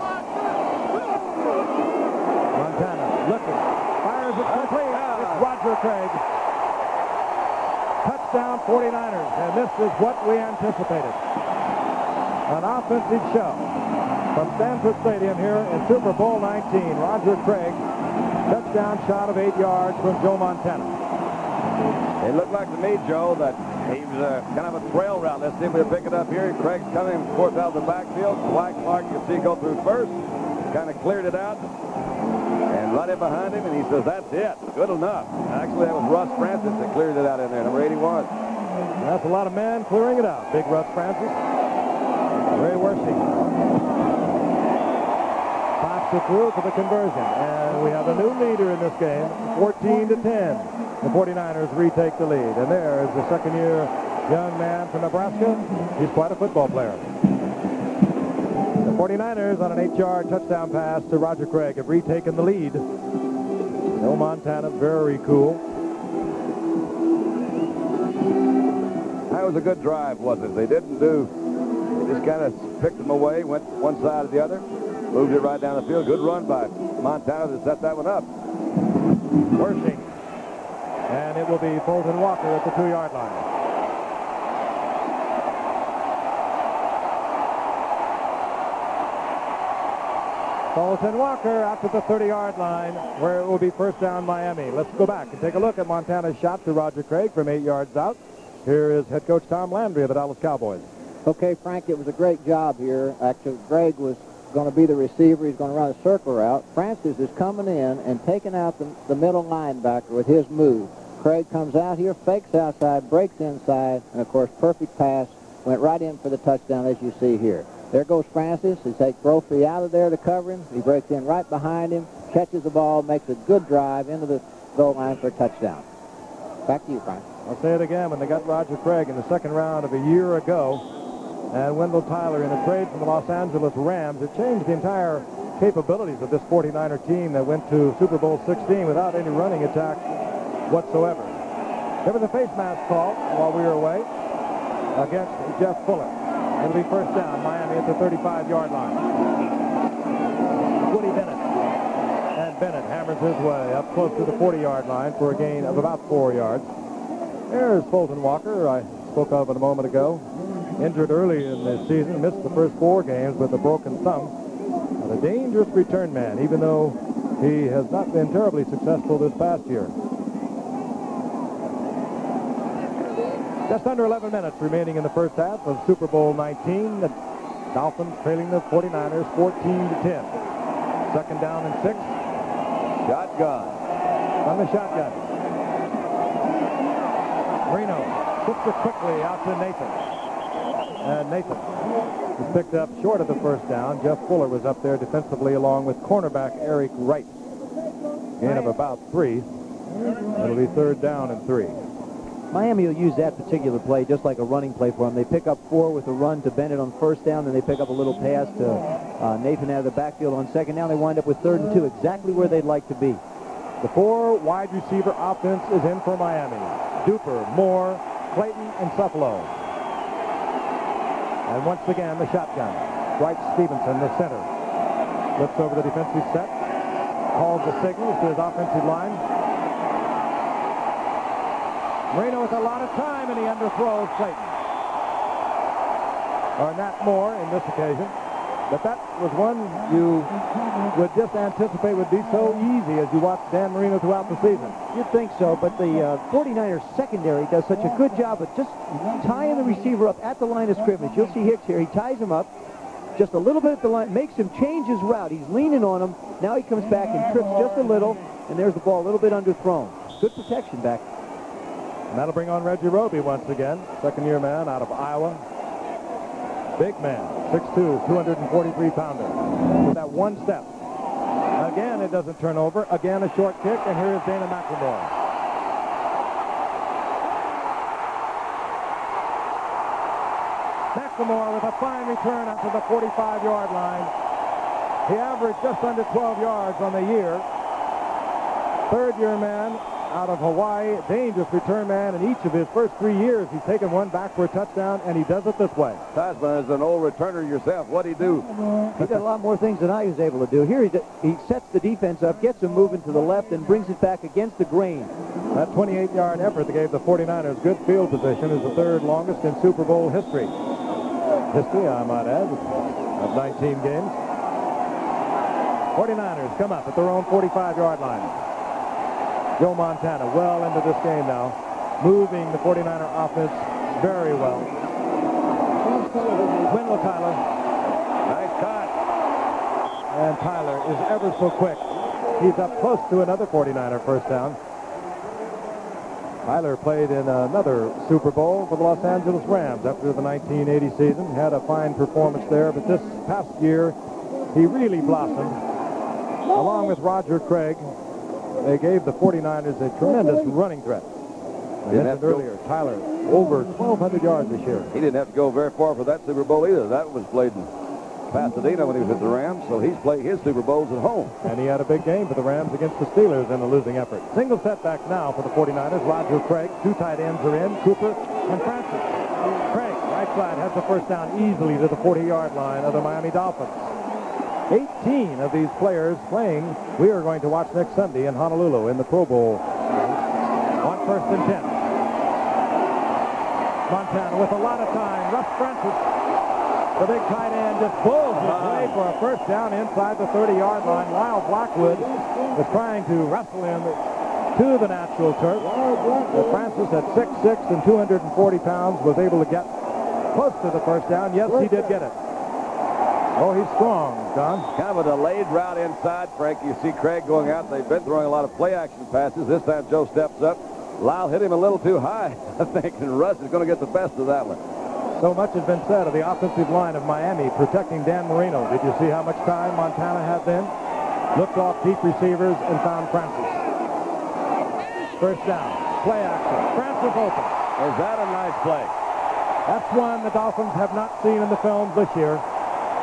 Montana looking, fires it complete. It's Roger Craig. Touchdown 49ers, and this is what we anticipated. An offensive show from Stanford Stadium here in Super Bowl 19. Roger Craig, touchdown shot of 8 yards from Joe Montana. It looked like to me, Joe, that he was kind of a trail route. Let's see if we'll pick it up here. Craig's coming, of course, out of the backfield. Dwight Clark, you can see go through first. Kind of cleared it out. And right in behind him, and he says, that's it. Good enough. Actually, that was Russ Francis that cleared it out in there, number 81. That's a lot of men clearing it out. Big Russ Francis. Ray Wershing pops it through for the conversion. And we have a new leader in this game, 14-10. The 49ers retake the lead. And there is the second-year young man from Nebraska. He's quite a football player. The 49ers on an 8-yard touchdown pass to Roger Craig have retaken the lead. Joe Montana, very cool. That was a good drive, wasn't it? They didn't do... They just kind of picked them away, went one side or the other, moved it right down the field. Good run by Montana to set that one up. Wershing. And it will be Fulton Walker at the 2-yard line. Fulton Walker out to the 30-yard line, where it will be first down Miami. Let's go back and take a look at Montana's shot to Roger Craig from 8 yards out. Here is head coach Tom Landry of the Dallas Cowboys. Okay, Frank, it was a great job here. Actually, Greg was going to be the receiver. He's going to run a circle route. Francis is coming in and taking out the middle linebacker with his move. Craig comes out here, fakes outside, breaks inside, and, of course, perfect pass. Went right in for the touchdown, as you see here. There goes Francis. He takes Brophy out of there to cover him. He breaks in right behind him, catches the ball, makes a good drive into the goal line for a touchdown. Back to you, Frank. I'll say it again. When they got Roger Craig in the second round of a year ago, and Wendell Tyler in a trade from the Los Angeles Rams, it changed the entire capabilities of this 49er team that went to Super Bowl 16 without any running attack whatsoever. There was a face mask call while we were away against Jeff Fuller. It'll be first down, Miami at the 35-yard line. Woody Bennett. And Bennett hammers his way up close to the 40-yard line for a gain of about 4 yards. There's Fulton Walker, I spoke of it a moment ago. Injured early in the season, missed the first 4 games with a broken thumb. But a dangerous return man, even though he has not been terribly successful this past year. Just under 11 minutes remaining in the first half of Super Bowl 19. The Dolphins trailing the 49ers 14-10. Second down and 6. Shotgun. On the shotgun. Reno puts it quickly out to Nathan. And Nathan was picked up short of the first down. Jeff Fuller was up there defensively along with cornerback Eric Wright. Gain of about 3. It'll be third down and 3. Miami will use that particular play just like a running play for them. They pick up 4 with a run to Bennett on first down, then they pick up a little pass to Nathan out of the backfield on second down. They wind up with 3rd and 2, exactly where they'd like to be. The 4 wide receiver offense is in for Miami. Duper, Moore, Clayton, and Suffalo. And once again, the shotgun. Dwight Stevenson, the center. Looks over the defensive set. Calls the signals to his offensive line. Marino with a lot of time, and he underthrows Clayton. Or Nat Moore in this occasion. But that was one you would just anticipate would be so easy as you watch Dan Marino throughout the season. You'd think so, but the 49ers secondary does such a good job of just tying the receiver up at the line of scrimmage. You'll see Hicks here. He ties him up just a little bit at the line, makes him change his route. He's leaning on him. Now he comes back and trips just a little, and there's the ball a little bit underthrown. Good protection back. And that'll bring on Reggie Roby once again, second-year man out of Iowa. Big man, 6'2", 243-pounder. With that one step. Again, it doesn't turn over. Again, a short kick, and here is Dana McLemore. McLemore with a fine return up to the 45-yard line. He averaged just under 12 yards on the year. Third-year man out of Hawaii, dangerous return man. In each of his first 3 years, he's taken one back for a touchdown, and he does it this way. Tasman, as an old returner yourself, what'd he do? He did a lot more things than I was able to do. Here he sets the defense up, gets him moving to the left, and brings it back against the grain. That 28-yard effort that gave the 49ers good field position is the third longest in Super Bowl history. History, I might add, of 19 games. 49ers come up at their own 45-yard line. Joe Montana well into this game now, moving the 49er offense very well. Wendell Tyler. Nice cut. And Tyler is ever so quick. He's up close to another 49er first down. Tyler played in another Super Bowl for the Los Angeles Rams after the 1980 season. Had a fine performance there, but this past year he really blossomed. Along with Roger Craig, they gave the 49ers a tremendous running threat. I mentioned earlier, Tyler, over 1,200 yards this year. He didn't have to go very far for that Super Bowl either. That was played in Pasadena when he was at the Rams, so he's played his Super Bowls at home. And he had a big game for the Rams against the Steelers in a losing effort. Single setback now for the 49ers. Roger Craig, two tight ends are in, Cooper and Francis. Craig, right side, has the first down easily to the 40-yard line of the Miami Dolphins. 18 of these players playing we are going to watch next Sunday in Honolulu in the Pro Bowl. On 1st and 10. Montana with a lot of time. Russ Francis, the big tight end, just pulls his way for a first down inside the 30-yard line. Lyle Blackwood was trying to wrestle him to the natural turf. But Francis at 6'6" and 240 pounds was able to get close to the first down. Yes, he did get it. Oh, he's strong, Don. Kind of a delayed route inside, Frank. You see Craig going out. They've been throwing a lot of play-action passes. This time Joe steps up. Lyle hit him a little too high, I think, and Russ is going to get the best of that one. So much has been said of the offensive line of Miami protecting Dan Marino. Did you see how much time Montana had then? Looked off deep receivers and found Francis. First down. Play action. Francis open. Is that a nice play? That's one the Dolphins have not seen in the films this year.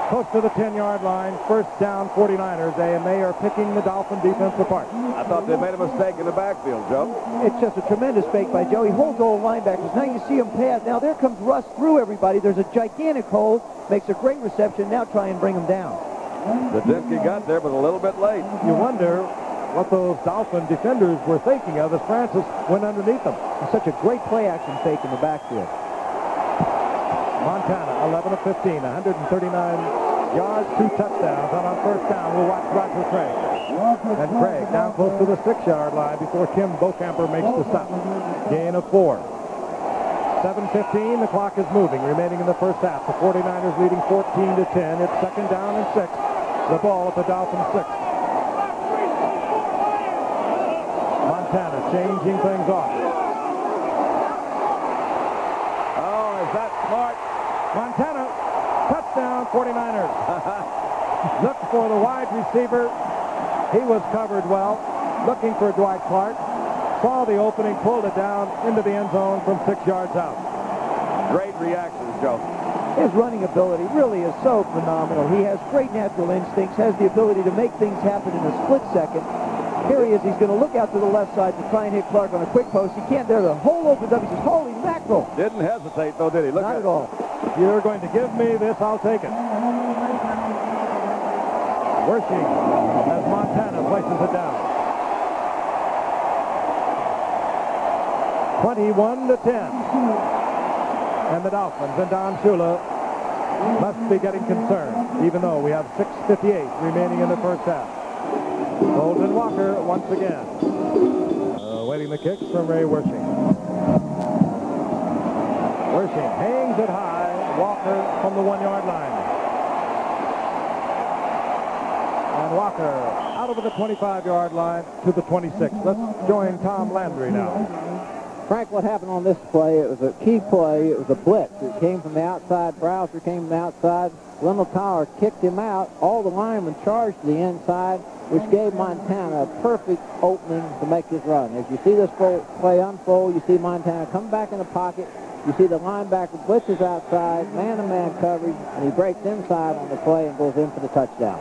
Close to the 10-yard line. First down, 49ers, and they are picking the Dolphin defense apart. I thought they made a mistake in the backfield, Joe. It's just a tremendous fake by Joe. He holds all linebackers. Now you see him pass. Now there comes Russ through everybody. There's a gigantic hole. Makes a great reception. Now try and bring him down. Zadinsky got there, but a little bit late. You wonder what those Dolphin defenders were thinking of as Francis went underneath them. It's such a great play-action fake in the backfield. Montana, 11 of 15, 139 yards, 2 touchdowns. And on first down, we'll watch Roger Craig. And Craig down close to the 6-yard line before Kim Bocamper makes the stop. Gain of 4. 7:15, the clock is moving, remaining in the first half. The 49ers leading 14-10. It's second down and 6. The ball at the Dolphins 6. Montana changing things off. Oh, is that smart? Montana, touchdown 49ers. Look for the wide receiver. He was covered well. Looking for Dwight Clark. Saw the opening, pulled it down into the end zone from 6 yards out. Great reactions, Joe. His running ability really is so phenomenal. He has great natural instincts, has the ability to make things happen in a split second. Here he is. He's going to look out to the left side to try and hit Clark on a quick post. He can't. There, the hole opens up. He says, holy mackerel. Didn't hesitate, though, did he? Look Not at all. If you're going to give me this, I'll take it. Working as Montana places it down. 21-10. And the Dolphins and Don Shula must be getting concerned, even though we have 6:58 remaining in the first half. Golden Walker once again. Waiting the kick from Ray Wershing. Wershing hangs it high. Walker from the 1-yard line. And Walker out over the 25-yard line to the 26. Let's join Tom Landry now. Frank, what happened on this play, it was a key play. It was a blitz. It came from the outside. Browser came from the outside. Wendell Tower kicked him out. All the linemen charged to the inside, which gave Montana a perfect opening to make his run. As you see this play unfold, you see Montana come back in the pocket. You see the linebacker blitzes outside, man-to-man coverage, and he breaks inside on the play and goes in for the touchdown.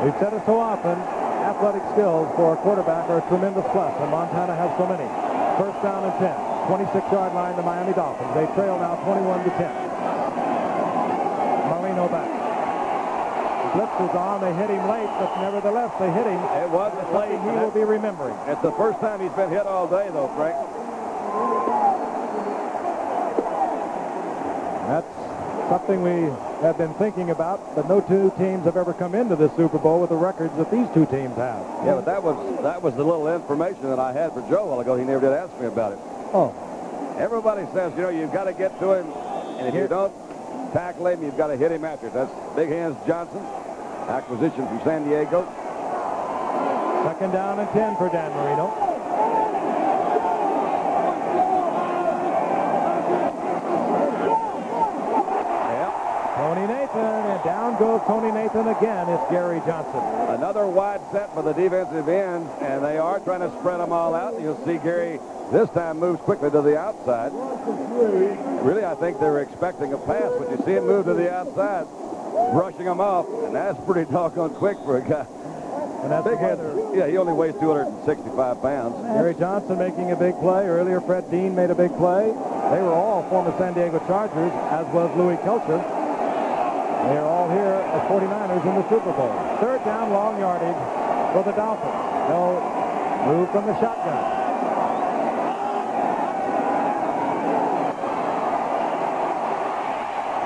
We've said it so often, athletic skills for a quarterback are a tremendous plus, and Montana has so many. First down and 10. 26-yard line, the Miami Dolphins. They trail now 21-10. Marino back. Blitz is on. They hit him late, but nevertheless, they hit him. It wasn't late. He will be remembering. It's the first time he's been hit all day, though, Frank. That's something we have been thinking about, but no two teams have ever come into this Super Bowl with the records that these two teams have. Yeah, but that was the little information that I had for Joe a while ago. He never did ask me about it. Oh. Everybody says, you know, you've got to get to him, and if you don't tackle him, you've got to hit him after. That's Big Hands Johnson, acquisition from San Diego. Second down and 10 for Dan Marino. Tony Nathan, and down goes Tony Nathan again. It's Gary Johnson. Another wide set for the defensive end, and they are trying to spread them all out. You'll see Gary this time moves quickly to the outside. Really, I think they were expecting a pass, but you see him move to the outside, brushing them off, and that's pretty doggone quick for a guy. And that's Big Hands, yeah, he only weighs 265 pounds. Gary Johnson making a big play. Earlier, Fred Dean made a big play. They were all former San Diego Chargers, as was Louis Kelcher. They are all here as 49ers in the Super Bowl. Third down, long yardage for the Dolphins. They'll move from the shotgun.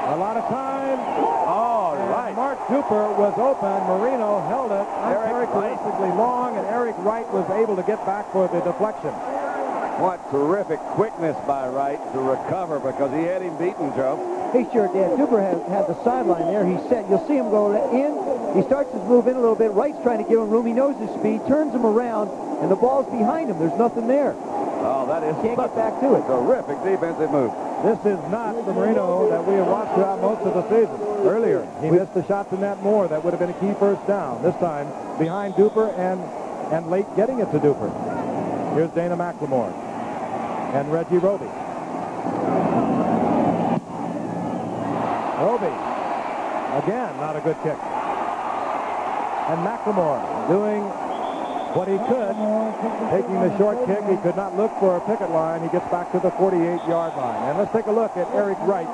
A lot of time. All right. Mark Cooper was open. Marino held it uncharacteristically long, and Eric Wright was able to get back for the deflection. What terrific quickness by Wright to recover, because he had him beaten, Joe. He sure did. Cooper had the sideline there. He's set. You'll see him go in. He starts his move in a little bit. Wright's trying to give him room. He knows his speed, turns him around, and the ball's behind him. There's nothing there. Oh, that is Can't get back to it. Terrific defensive move. This is not the Marino that we have watched throughout most of the season. Earlier, he missed the shot to net more. That would have been a key first down. This time, behind Duper and late getting it to Duper. Here's Dana McLemore and Reggie Roby. Roby, again, not a good kick. And McLemore doing what he could, taking the short kick. He could not look for a picket line. He gets back to the 48-yard line. And let's take a look at Eric Wright,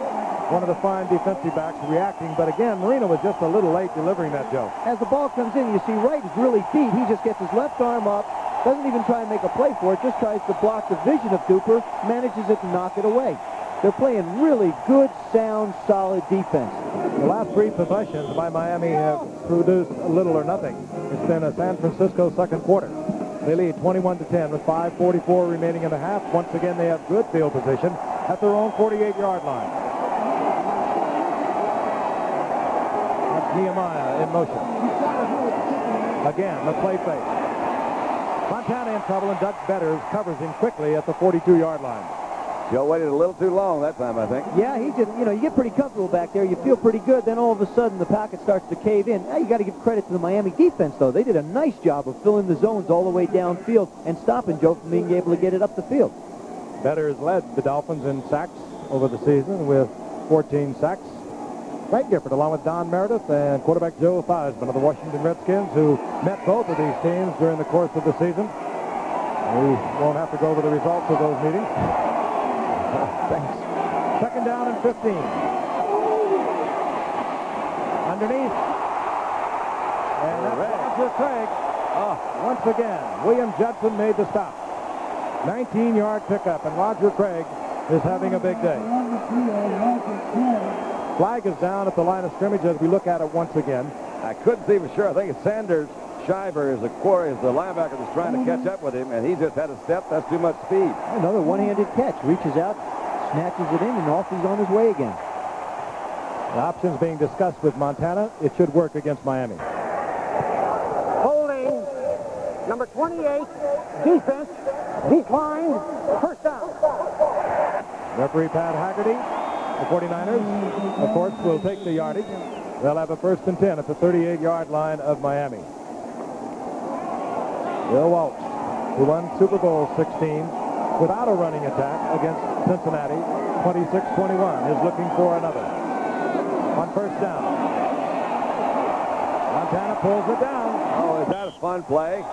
one of the fine defensive backs, reacting. But again, Marino was just a little late delivering that, Joe. As the ball comes in, you see Wright is really beat. He just gets his left arm up, doesn't even try and make a play for it, just tries to block the vision of Duper, manages it to knock it away. They're playing really good, sound, solid defense. The last three possessions by Miami have produced little or nothing. It's been a San Francisco second quarter. They lead 21-10 with 5:44 remaining in the half. Once again, they have good field position at their own 48-yard line. That's Nehemiah in motion. Again, the play fake. Montana in trouble, and Doug Betters covers him quickly at the 42-yard line. Joe waited a little too long that time, I think. Yeah, he just, you get pretty comfortable back there. You feel pretty good. Then all of a sudden, the pocket starts to cave in. Now, you got to give credit to the Miami defense, though. They did a nice job of filling the zones all the way downfield and stopping Joe from being able to get it up the field. Betters led the Dolphins in sacks over the season with 14 sacks. Frank Gifford, along with Don Meredith and quarterback Joe Theismann of the Washington Redskins, who met both of these teams during the course of the season. We won't have to go over the results of those meetings. Thanks. Second down and 15. Underneath. And that's Roger Craig. Once again, William Judson made the stop. 19-yard pickup, and Roger Craig is having a big day. Flag is down at the line of scrimmage as we look at it once again. I couldn't see for sure. I think it's Sanders Shiver is the linebacker that's trying to catch up with him, and he just had a step. That's too much speed. Another one-handed catch. Reaches out, snatches it in, and off he's on his way again. The options being discussed with Montana. It should work against Miami. Holding, number 28, defense, declined, first down. Referee Pat Haggerty, the 49ers, of course, will take the yardage. They'll have a 1st and 10 at the 38-yard line of Miami. Bill Walsh, who won Super Bowl 16 without a running attack against Cincinnati, 26-21, is looking for another. On 1st down. Montana pulls it down. Oh, is that a fun play?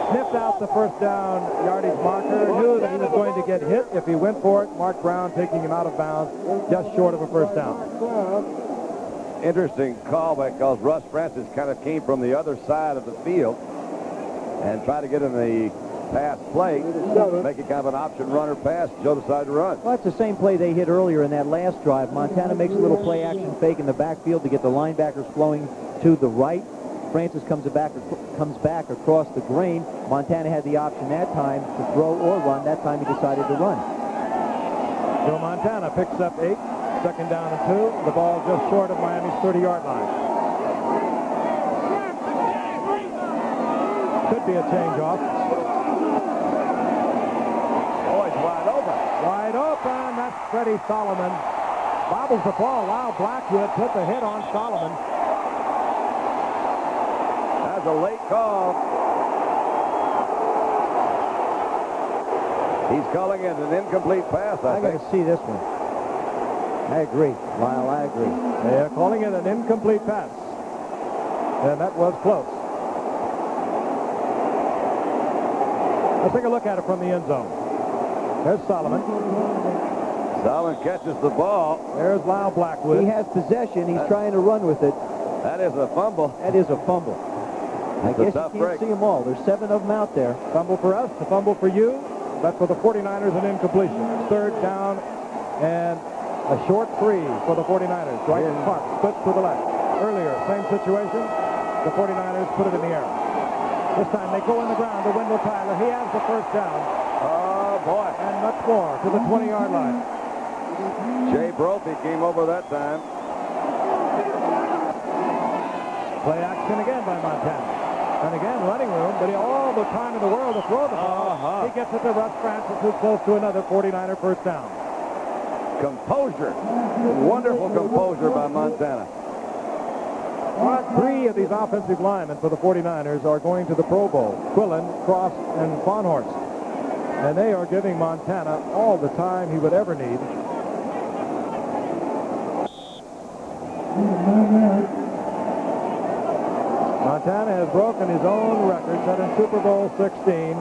Sniffed out the 1st down yardage marker. Knew that he was going to get hit if he went for it. Mark Brown taking him out of bounds just short of a 1st down. Interesting call because Russ Francis kind of came from the other side of the field and tried to get in the pass play, make it kind of an option runner pass. Joe decided to run. Well, that's the same play they hit earlier in that last drive. Montana makes a little play-action fake in the backfield to get the linebackers flowing to the right. Francis comes back across the grain. Montana had the option that time to throw or run. That time he decided to run. So Montana picks up 8, 2nd down and 2. The ball just short of Miami's 30-yard line. Could be a change-off. Oh, he's wide open. Wide open. That's Freddie Solomon. Bobbles the ball. Lyle Blackwood took a hit on Solomon. That's a late call. He's calling it an incomplete pass, I got think. to see this one. I agree, Lyle, I agree. They're calling it an incomplete pass. And that was close. Let's take a look at it from the end zone. There's Solomon. Solomon catches the ball. There's Lyle Blackwood. He has possession. He's trying to run with it. That is a fumble. That is a fumble. I It's a guess you tough can't break. see them all. There's 7 of them out there. Fumble for us, a fumble for you. That's for the 49ers, an incompletion. 3rd down and a short 3 for the 49ers. Dwight Clark splits to the left. Earlier, same situation. The 49ers put it in the air. This time they go in the ground to Wendell Tyler. He has the 1st down. Oh, boy. And much more to the 20-yard line. Jay Brophy came over that time. Play action again by Montana. And again, running room, but he all the time in the world to throw the ball. He gets it to Russ Francis, who's close to another 49er 1st down. Composure. Wonderful composure by Montana. 3 of these offensive linemen for the 49ers are going to the Pro Bowl. Quillen, Cross, and Fonhorst. And they are giving Montana all the time he would ever need. Montana has broken his own record set in Super Bowl 16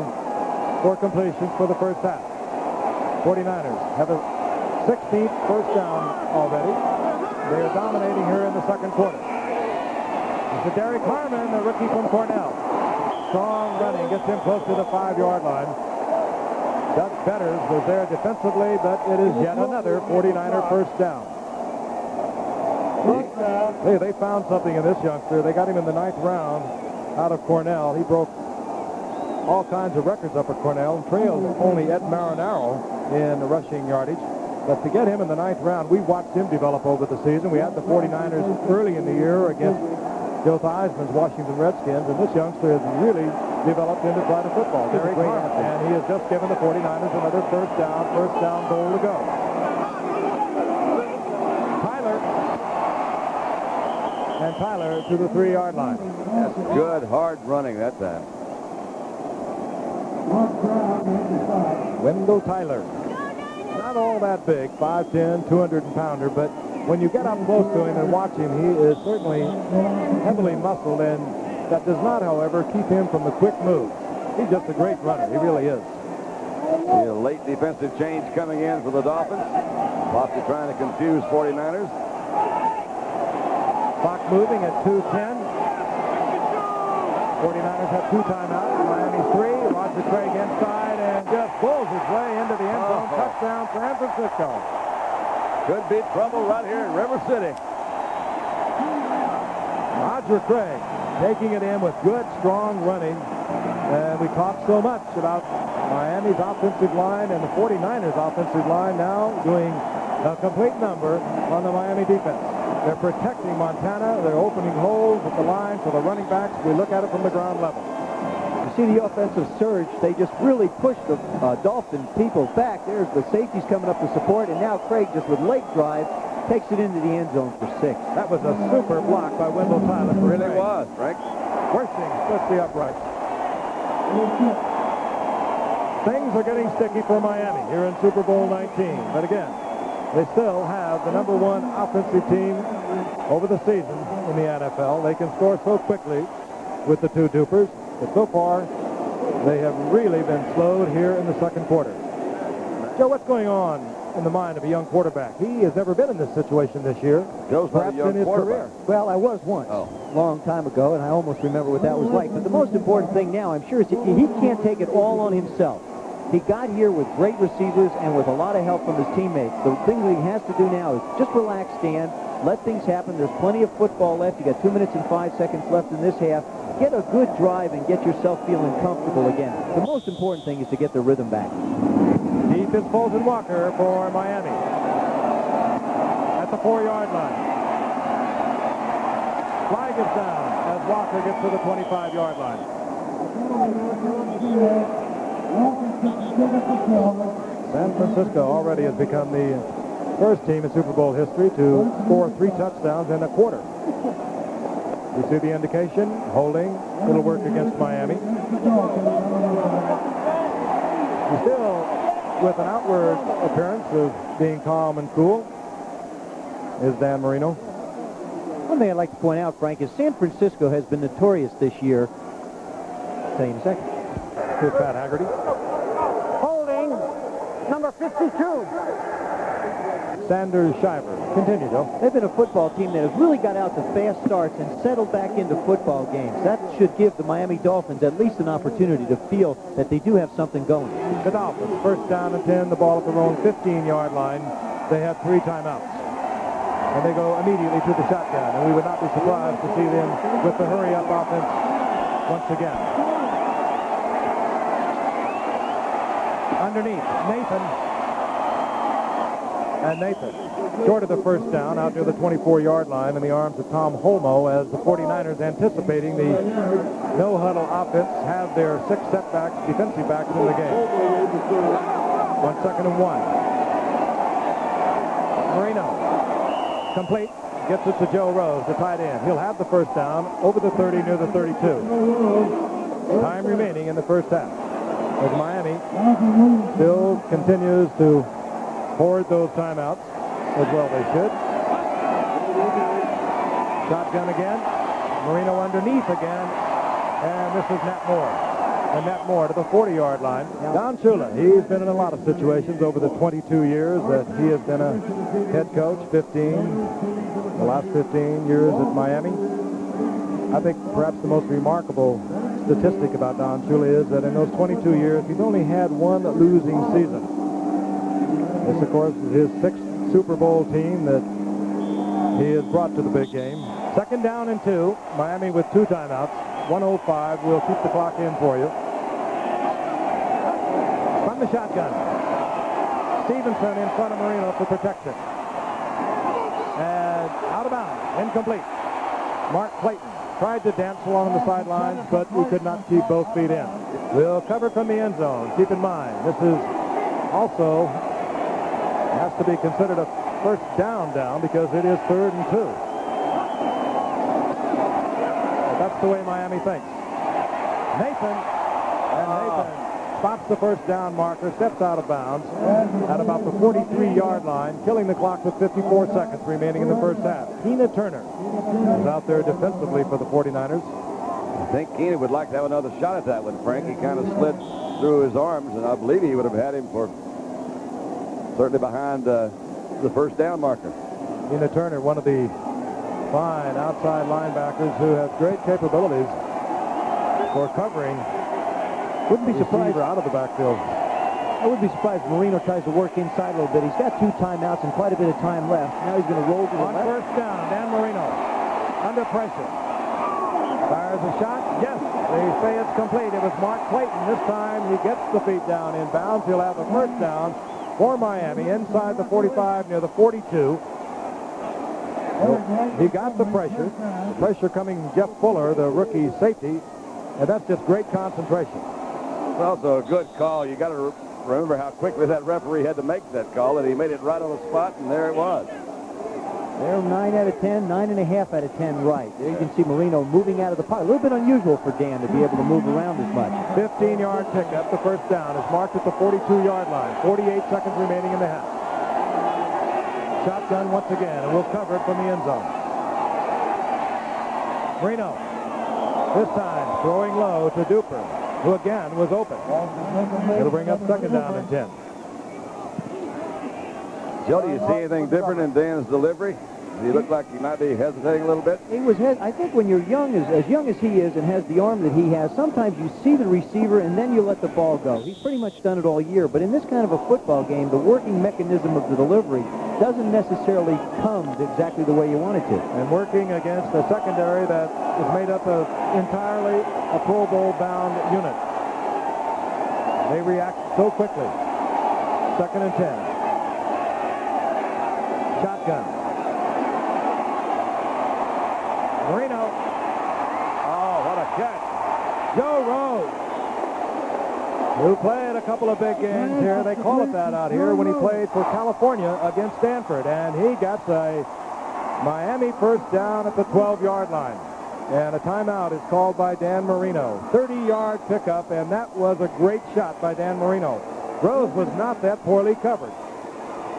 for completions for the 1st half. 49ers have a 16th 1st down already. They are dominating here in the 2nd quarter. It's a Derek Harmon, the rookie from Cornell. Strong running, gets him close to the 5-yard line. Doug Betters was there defensively, but it is yet another 49er 1st down. Hey, they found something in this youngster. They got him in the 9th round out of Cornell. He broke all kinds of records up at Cornell and trailed only Ed Marinaro in the rushing yardage. But to get him in the 9th round, we watched him develop over the season. We had the 49ers early in the year against Joe Theismann's Washington Redskins, and this youngster has really developed into quite a football. Derek Harmon, and he has just given the 49ers another 1st down goal to go. Tyler to the 3-yard line. That's good, hard running that time. Wendell Tyler. Not all that big, 5'10", 200-pounder, but when you get up close to him and watch him, he is certainly heavily muscled, and that does not, however, keep him from the quick move. He's just a great runner. He really is. The late defensive change coming in for the Dolphins. Possibly trying to confuse 49ers. Clock moving at 2:10. 49ers have 2 timeouts. Miami 3. Roger Craig inside and just pulls his way into the end zone. Touchdown, San Francisco. Could be trouble right here in River City. Roger Craig taking it in with good, strong running. And we talked so much about Miami's offensive line and the 49ers offensive line now doing a complete number on the Miami defense. They're protecting Montana. They're opening holes at the line for the running backs. We look at it from the ground level. You see the offensive surge. They just really pushed the Dolphin people back. There's the safeties coming up to support, and now Craig just with leg drive takes it into the end zone for 6. That was a super block by Wendell Tyler. It really was, Frank. Worthing splits the uprights. Things are getting sticky for Miami here in Super Bowl 19. But again, they still have the number 1 offensive team over the season in the NFL. They can score so quickly with the 2 Dupers. But so far, they have really been slowed here in the second quarter. Joe, what's going on in the mind of a young quarterback? He has never been in this situation this year, perhaps in his career. Well, I was once, a long time ago, and I almost remember what that was like. But the most important thing now, I'm sure, is he can't take it all on himself. He got here with great receivers and with a lot of help from his teammates. The thing that he has to do now is just relax, Stan, let things happen. There's plenty of football left. You got 2 minutes and 5 seconds left in this half. Get a good drive and get yourself feeling comfortable again. The most important thing is to get the rhythm back. Deep is Fulton Walker for Miami at the 4-yard line. Flag is down as Walker gets to the 25-yard line. San Francisco already has become the first team in Super Bowl history to score 3 touchdowns in a quarter. You see the indication, holding, it'll work against Miami. Still with an outward appearance of being calm and cool is Dan Marino. One thing I'd like to point out, Frank, is San Francisco has been notorious this year. I'll tell you in a second. Here's Pat Haggerty. Holding number 52. Sanders Shiver. Continue, Joe. They've been a football team that has really got out to fast starts and settled back into football games. That should give the Miami Dolphins at least an opportunity to feel that they do have something going. The Dolphins, first down and 10, the ball at their own 15-yard line. They have 3 timeouts. And they go immediately to the shotgun. And we would not be surprised to see them with the hurry-up offense once again. Underneath, Nathan. And Nathan, short of the first down, out near the 24-yard line in the arms of Tom Holmoe as the 49ers, anticipating the no-huddle offense, have their 6 setbacks, defensive backs in the game. 1 second and 1. Marino, complete, gets it to Joe Rose, the tight end. He'll have the first down over the 30 near the 32. Time remaining in the first half. As Miami still continues to hoard those timeouts, as well they should. Shotgun again. Marino underneath again. And this is Nat Moore. And Nat Moore to the 40-yard line. Don Shula, he's been in a lot of situations over the 22 years that he has been a head coach, the last 15 years at Miami. I think perhaps the most remarkable statistic about Don Shula is that in those 22 years, he's only had 1 losing season. This, of course, is his 6th Super Bowl team that he has brought to the big game. Second down and 2. Miami with 2 timeouts. 1:05. We'll keep the clock in for you. From the shotgun. Stevenson in front of Marino for protection. And out of bounds. Incomplete. Mark Clayton tried to dance along the sidelines, but he could not keep both feet in. We'll cover from the end zone. Keep in mind, this is also has to be considered a first down because it is 3rd and 2. But that's the way Miami thinks. Nathan spots the first down marker, steps out of bounds at about the 43-yard line, killing the clock with 54 seconds remaining in the first half. Tina Turner is out there defensively for the 49ers. I think Keenan would like to have another shot at that one, Frank. He kind of slid through his arms, and I believe he would have had him for certainly behind the first down marker. Tina Turner, one of the fine outside linebackers who has great capabilities for covering. Wouldn't be surprised out of the backfield. I would be surprised if Marino tries to work inside a little bit. He's got 2 timeouts and quite a bit of time left. Now he's going to roll to the On left. first down, Dan Marino under pressure. Fires a shot. Yes, they say it's complete. It was Mark Clayton. This time he gets the feet down in bounds. He'll have the first down for Miami inside the 45 near the 42. He got the pressure. The pressure coming from Jeff Fuller, the rookie safety. And that's just great concentration. It's also a good call. You got to remember how quickly that referee had to make that call, and he made it right on the spot, and there it was. They're 9 out of 10, 9.5 out of 10 right. There you can see Marino moving out of the pocket. A little bit unusual for Dan to be able to move around as much. 15-yard pickup. The first down is marked at the 42-yard line. 48 seconds remaining in the half. Shotgun once again, and we'll cover it from the end zone. Marino, this time throwing low to Duper, who again was open. It'll bring up second down and 10. Joe, do you see anything different in Dan's delivery? Does he look like he might be hesitating a little bit? He was. I think when you're young, as young as he is, and has the arm that he has, sometimes you see the receiver and then you let the ball go. He's pretty much done it all year. But in this kind of a football game, the working mechanism of the delivery doesn't necessarily come exactly the way you want it to. And working against a secondary that is made up of entirely a Pro Bowl bound unit. They react so quickly. Second and 10. Shotgun. Marino. Oh, what a catch. Joe Rose, who played a couple of big games here. They call it that out here when he played for California against Stanford. And he got a Miami first down at the 12-yard line. And a timeout is called by Dan Marino. 30-yard pickup, and that was a great shot by Dan Marino. Rose was not that poorly covered.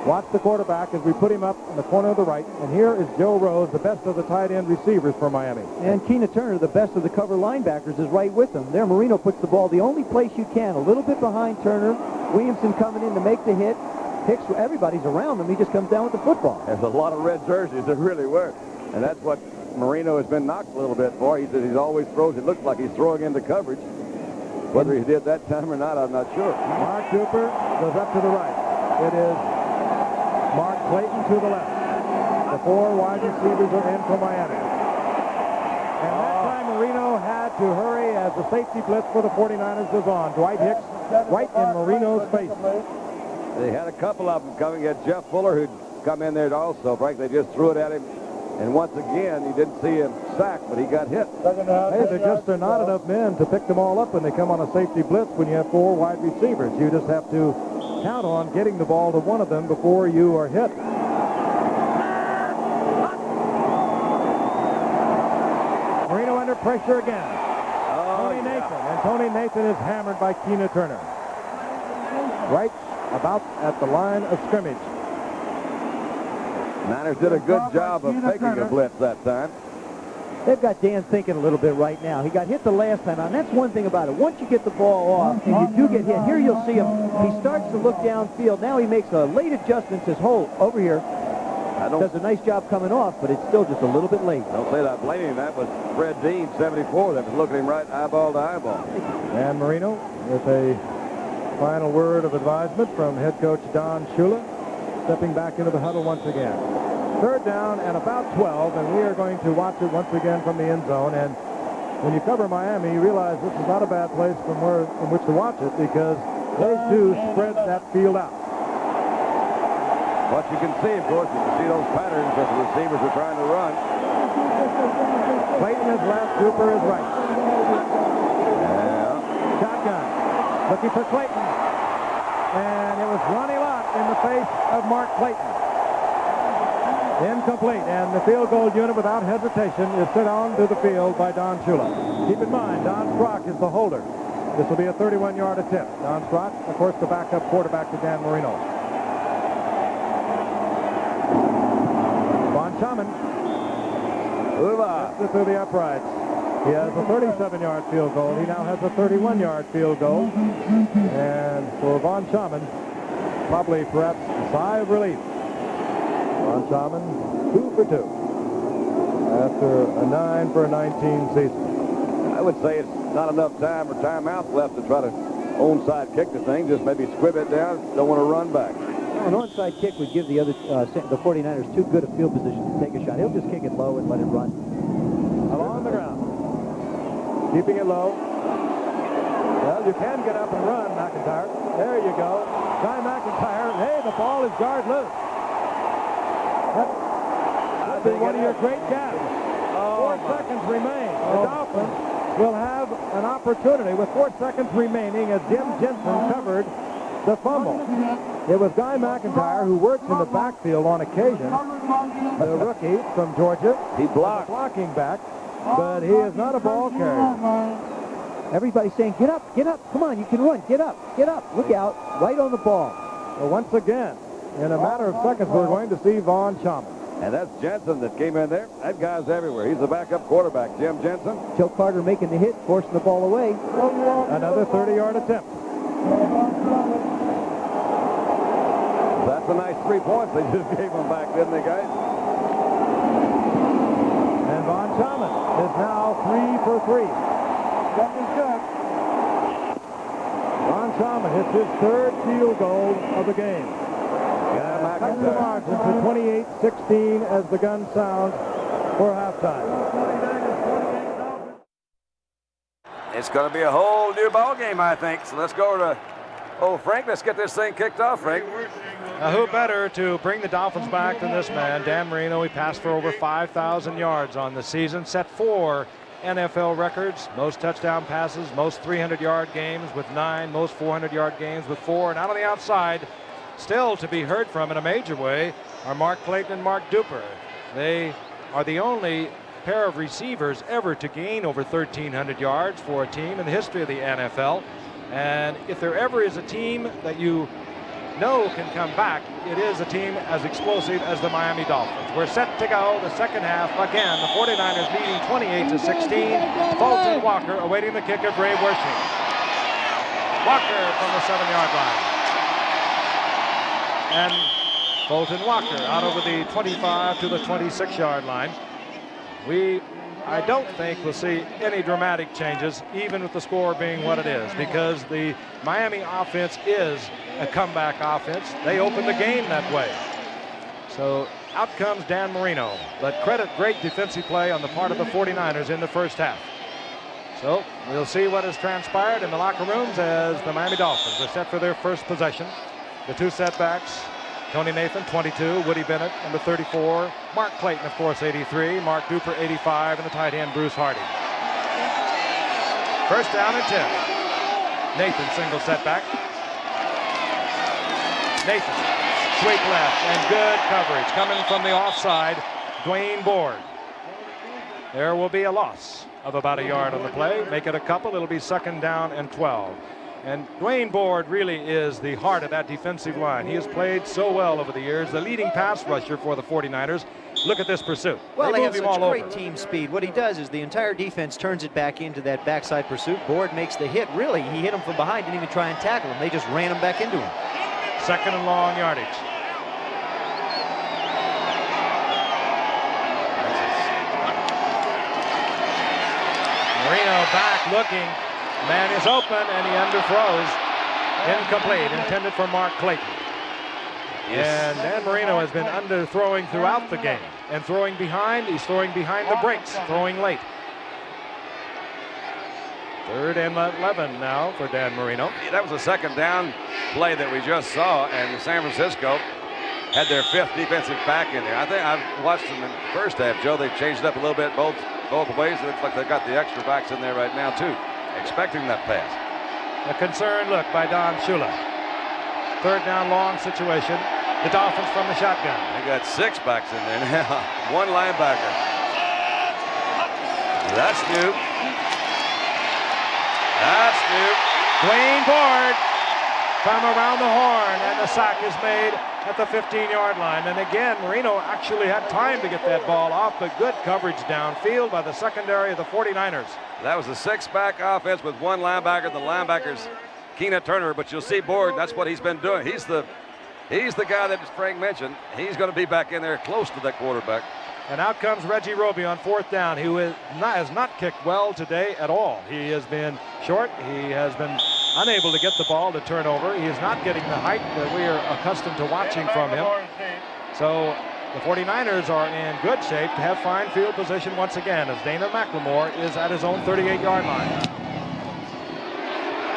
Watch the quarterback as we put him up in the corner of the right. And here is Joe Rose, the best of the tight end receivers for Miami. And Tina Turner, the best of the cover linebackers, is right with them. There, Marino puts the ball the only place you can, a little bit behind Turner. Williamson coming in to make the hit. Hicks, everybody's around him. He just comes down with the football. There's a lot of red jerseys. There really were. And that's what Marino has been knocked a little bit for. He says he always throws. It looks like he's throwing into coverage. Whether he did that time or not, I'm not sure. Mark Cooper goes up to the right. It is Mark Clayton to the left. The 4 wide receivers are in for Miami. And that time Marino had to hurry as the safety blitz for the 49ers was on. Dwight Hicks right in Marino's face. They had a couple of them coming. At Jeff Fuller, who'd come in there also. Frank, they just threw it at him. And once again, you didn't see him sacked, but he got hit. Hey, there are not enough men to pick them all up when they come on a safety blitz when you have 4 wide receivers. You just have to count on getting the ball to one of them before you are hit. Marino under pressure again. Tony Nathan. And Tony Nathan is hammered by Tina Turner. Right about at the line of scrimmage. Niners did a good job of taking a blitz that time. They've got Dan thinking a little bit right now. He got hit the last time, and that's one thing about it. Once you get the ball off and you do get hit, here you'll see him. He starts to look downfield. Now he makes a late adjustment. Says, "Hold over here." Does a nice job coming off, but it's still just a little bit late. Don't say that blaming. That was Fred Dean, 74. That was looking him right eyeball to eyeball. And Marino with a final word of advisement from head coach Don Shula, stepping back into the huddle once again. Third down and about 12, and we are going to watch it once again from the end zone. And when you cover Miami, you realize this is not a bad place from which to watch it, because they do spread that field out. What you can see, of course, you can see those patterns that the receivers are trying to run. Clayton is left, Cooper is right. Yeah. Shotgun, looking for Clayton. And it was Ronnie Lott in the face of Mark Clayton. Incomplete, and the field goal unit without hesitation is sent on to the field by Don Shula. Keep in mind, Don Strock is the holder. This will be a 31-yard attempt. Don Strock, of course, the backup quarterback to Dan Marino. Von Schaman Uva. through the uprights. He has a 37-yard field goal. He now has a 31-yard field goal. And for Von Schaman, probably perhaps a sigh of relief. Von Schaman, 2 for 2 after a 9 for a 19 season. I would say it's not enough time or timeouts left to try to onside kick the thing, just maybe squib it down, don't want to run back. An onside kick would give the 49ers too good a field position to take a shot. He'll just kick it low and let it run. Along the ground. Keeping it low. Well, you can get up and run, McIntyre. There you go. Guy McIntyre. Hey, the ball is guard loose. That'll be one of your great gaps. 4 seconds remain. The Dolphins will have an opportunity with 4 seconds remaining as Jim Jensen covered the fumble. It was Guy McIntyre who works in the backfield on occasion. The rookie from Georgia. He blocked. Blocking back, but he is not a ball carrier. Everybody's saying, get up, come on, you can run, get up. Look out, right on the ball. Well, once again, in a matter of seconds, we're going to see Vaughn Chalmers. And that's Jensen that came in there. That guy's everywhere. He's the backup quarterback, Jim Jensen. Joe Carter making the hit, forcing the ball away. Another 30-yard attempt. That's a nice 3 points they just gave him back, didn't they, guys? And Vaughn Chalmers is now 3 for 3. Vaughn Chalmers hits his 3rd field goal of the game. Cuts the margin to 28-16 as the gun sounds for halftime. It's going to be a whole new ball game, I think. So let's go to Frank. Let's get this thing kicked off, Frank. Who better to bring the Dolphins back than this man, Dan Marino. He passed for over 5,000 yards on the season, set 4 NFL records, most touchdown passes, most 300-yard games with 9, most 400-yard games with 4, and out on the outside, still to be heard from in a major way, are Mark Clayton and Mark Duper. They are the only pair of receivers ever to gain over 1,300 yards for a team in the history of the NFL. And if there ever is a team that you know can come back, it is a team as explosive as the Miami Dolphins. We're set to go the second half. Again, the 49ers leading 28-16. Fulton Walker awaiting the kick of Ray Wersching. Walker from the 7-yard line. And Fulton Walker out over the 25 to the 26-yard line. I don't think we'll see any dramatic changes, even with the score being what it is, because the Miami offense is a comeback offense. They opened the game that way. So out comes Dan Marino, but credit great defensive play on the part of the 49ers in the first half. So we'll see what has transpired in the locker rooms as the Miami Dolphins are set for their first possession. The 2 setbacks. Tony Nathan, 22. Woody Bennett, number 34. Mark Clayton, of course, 83. Mark Duper, 85. And the tight end, Bruce Hardy. First down and 10. Nathan, single setback. Nathan, sweep left, and good coverage. Coming from the offside, Dwayne Board. There will be a loss of about a yard on the play. Make it a couple. It'll be 2nd down and 12. And Dwayne Board really is the heart of that defensive line. He has played so well over the years, the leading pass rusher for the 49ers. Look at this pursuit. Well, they have such great team speed. What he does is the entire defense turns it back into that backside pursuit. Board makes the hit. Really, he hit him from behind, didn't even try and tackle him. They just ran him back into him. 2nd and long yardage. Marino back looking. Man is open, and he underthrows. Incomplete, intended for Mark Clayton. Yes. And Dan Marino has been underthrowing throughout the game. And throwing behind, he's throwing behind the breaks, throwing late. 3rd and 11 now for Dan Marino. That was a 2nd down play that we just saw, and San Francisco had their 5th defensive back in there. I think I've watched them in the first half, Joe. They've changed it up a little bit both ways. It looks like they've got the extra backs in there right now, too. Expecting that pass. A concerned look by Don Shula. 3rd down long situation. The Dolphins from the shotgun. They got 6 backs in there now. 1 linebacker. That's new. That's new. Dwayne Board from around the horn, and the sack is made at the 15-yard line. And again, Marino actually had time to get that ball off, but good coverage downfield by the secondary of the 49ers. That was a 6-back offense with 1 linebacker. The linebacker's Keena Turner, but you'll see Board, that's what he's been doing. He's the guy that Frank mentioned. He's going to be back in there close to that quarterback. And out comes Reggie Roby on 4th down, who has not kicked well today at all. He has been short. He has been unable to get the ball to turn over. He is not getting the height that we are accustomed to watching from him. So the 49ers are in good shape to have fine field position once again as Dana McLemore is at his own 38-yard line.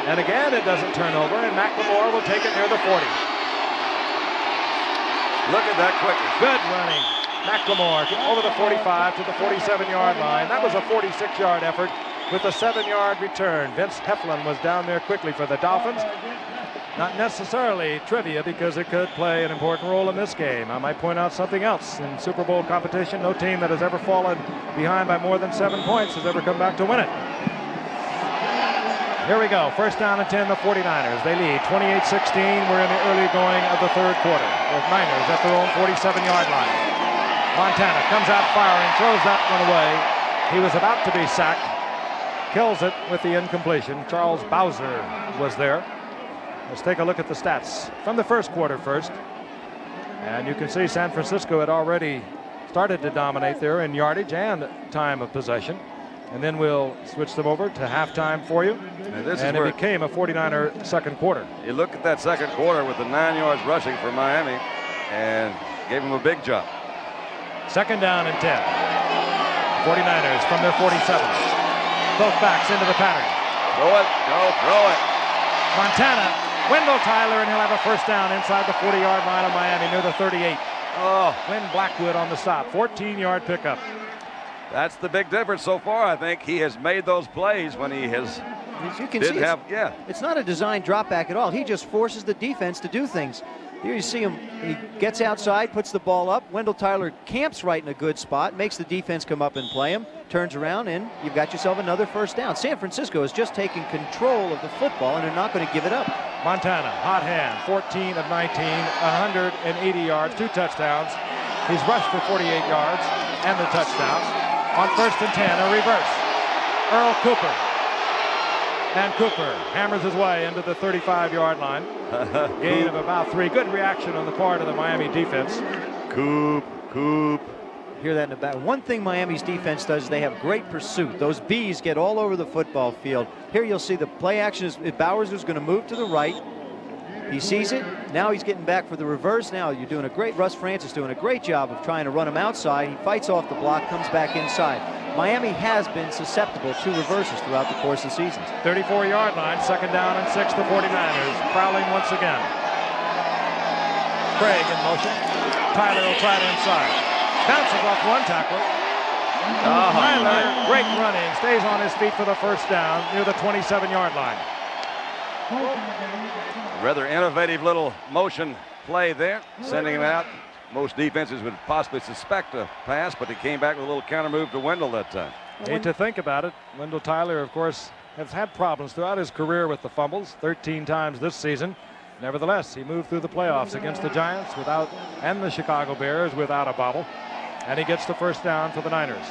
And again, it doesn't turn over, and McLemore will take it near the 40. Look at that quickness. Good running. McLemore over the 45 to the 47-yard line. That was a 46-yard effort with a 7-yard return. Vince Heflin was down there quickly for the Dolphins. Not necessarily trivia because it could play an important role in this game. I might point out something else. In Super Bowl competition, no team that has ever fallen behind by more than 7 points has ever come back to win it. Here we go. First down and 10, the 49ers. They lead 28-16. We're in the early going of the third quarter with Niners at their own 47-yard line. Montana comes out firing, throws that one away. He was about to be sacked. Kills it with the incompletion. Charles Bowser was there. Let's take a look at the stats from the first quarter first. And you can see San Francisco had already started to dominate there in yardage and time of possession. And then we'll switch them over to halftime for you. And it became a 49er second quarter. You look at that second quarter with the 9 yards rushing for Miami and gave them a big jump. Second down and 10. 49ers from their 47. Both backs into the pattern. Throw it, go, throw it. Montana, Wendell Tyler, and he'll have a first down inside the 40-yard line of Miami near the 38. Oh, Glenn Blackwood on the stop, 14-yard pickup. that's the big difference so far. I think he has made those plays when he has. As you can see, it's not a design drop back at all. He just forces the defense to do things. Here you see him, he gets outside, puts the ball up. Wendell Tyler camps right in a good spot, makes the defense come up and play him, turns around, and you've got yourself another first down. San Francisco is just taking control of the football, and they're not going to give it up. Montana, hot hand, 14 of 19, 180 yards, 2 touchdowns. He's rushed for 48 yards and the touchdown. On first and 10, a reverse. Earl Cooper. And Cooper hammers his way into the 35-yard line. Gain of about 3. Good reaction on the part of the Miami defense. Coop. Hear that in the back. One thing Miami's defense does is they have great pursuit. Those bees get all over the football field. Here you'll see the play action is Bowers is going to move to the right. He sees it. Now he's getting back for the reverse. Now you're doing a great, Russ Francis doing a great job of trying to run him outside. He fights off the block, comes back inside. Miami has been susceptible to reverses throughout the course of the season. 34-yard line, second down and 6, the 49ers prowling once again. Craig in motion. Tyler will try it inside. Bounces off one tackle. Tyler, great running, stays on his feet for the first down near the 27-yard line. Rather innovative little motion play there, sending him out. Most defenses would possibly suspect a pass, but he came back with a little counter move to Wendell that time. Hate to think about it. Wendell Tyler, of course, has had problems throughout his career with the fumbles, 13 times this season. Nevertheless, he moved through the playoffs against the Giants and the Chicago Bears without a bobble. And he gets the first down for the Niners.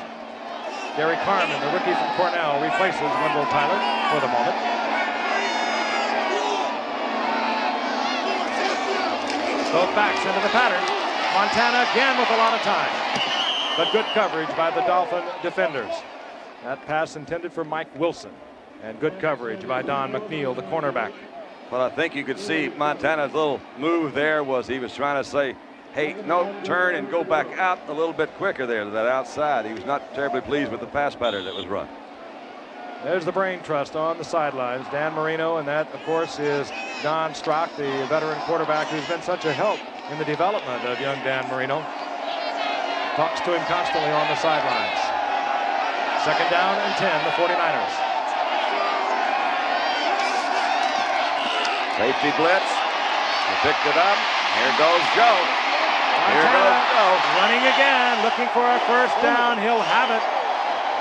Gary Carman, the rookie from Cornell, replaces Wendell Tyler for the moment. Both backs into the pattern. Montana again with a lot of time. But good coverage by the Dolphin defenders. That pass intended for Mike Wilson. And good coverage by Don McNeil, the cornerback. Well, I think you could see Montana's little move there was he was trying to say, hey, no, turn and go back out a little bit quicker there to that outside. He was not terribly pleased with the pass pattern that was run. There's the brain trust on the sidelines. Dan Marino, and that, of course, is Don Strock, the veteran quarterback who's been such a help in the development of young Dan Marino. Talks to him constantly on the sidelines. Second down and 10, the 49ers. Safety blitz. He picked it up. Here goes Joe. Here goes Joe. Running again, looking for a first down. He'll have it.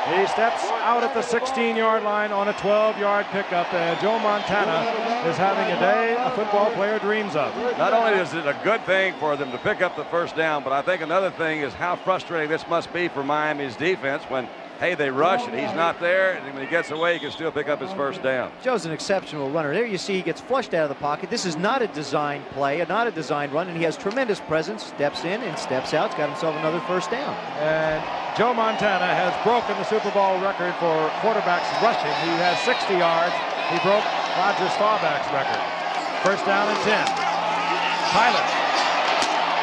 He steps out at the 16-yard line on a 12-yard pickup. Joe Montana is having a day a football player dreams of. Not only is it a good thing for them to pick up the first down, but I think another thing is how frustrating this must be for Miami's defense when, hey, they rush and he's not there, and when he gets away, he can still pick up his first down. Joe's an exceptional runner. There you see he gets flushed out of the pocket. This is not a design play, not a design run, and he has tremendous presence, steps in and steps out. He's got himself another first down. And Joe Montana has broken the Super Bowl record for quarterbacks rushing. He has 60 yards. He broke Roger Staubach's record. First down and 10. Tyler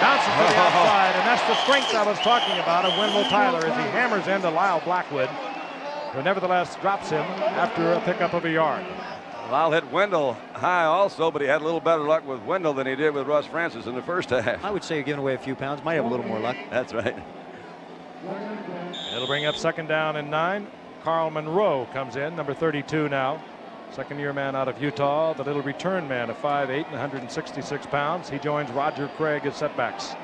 bounces to the outside, and that's the strength I was talking about of Wendell Tyler as he hammers into Lyle Blackwood, who nevertheless drops him after a pickup of a yard. Lyle hit Wendell high also, but he had a little better luck with Wendell than he did with Russ Francis in the first half. I would say you're giving away a few pounds. Might have a little more luck. That's right. It'll bring up second down and 9. Carl Monroe comes in, number 32 now. Second-year man out of Utah, the little return man of 5'8" and 166 pounds. He joins Roger Craig at setbacks.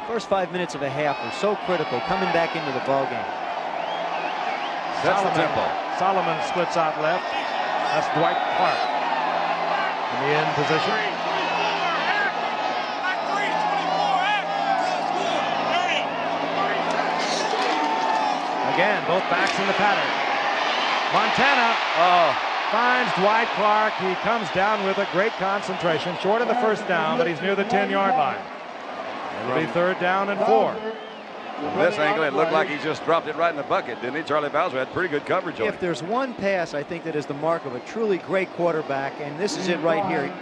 First 5 minutes of a half are so critical coming back into the ball game. That's the tempo. Solomon splits out left. That's Dwight Clark in the end position. Again, both backs in the pattern. Montana finds Dwight Clark. He comes down with a great concentration. Short of the first down, but he's near the 10-yard line. It'll be third down and 4. From this angle, it looked like he just dropped it right in the bucket, didn't he? Charlie Bowser had pretty good coverage on it. If there's one pass, I think that is the mark of a truly great quarterback, and this is it right here.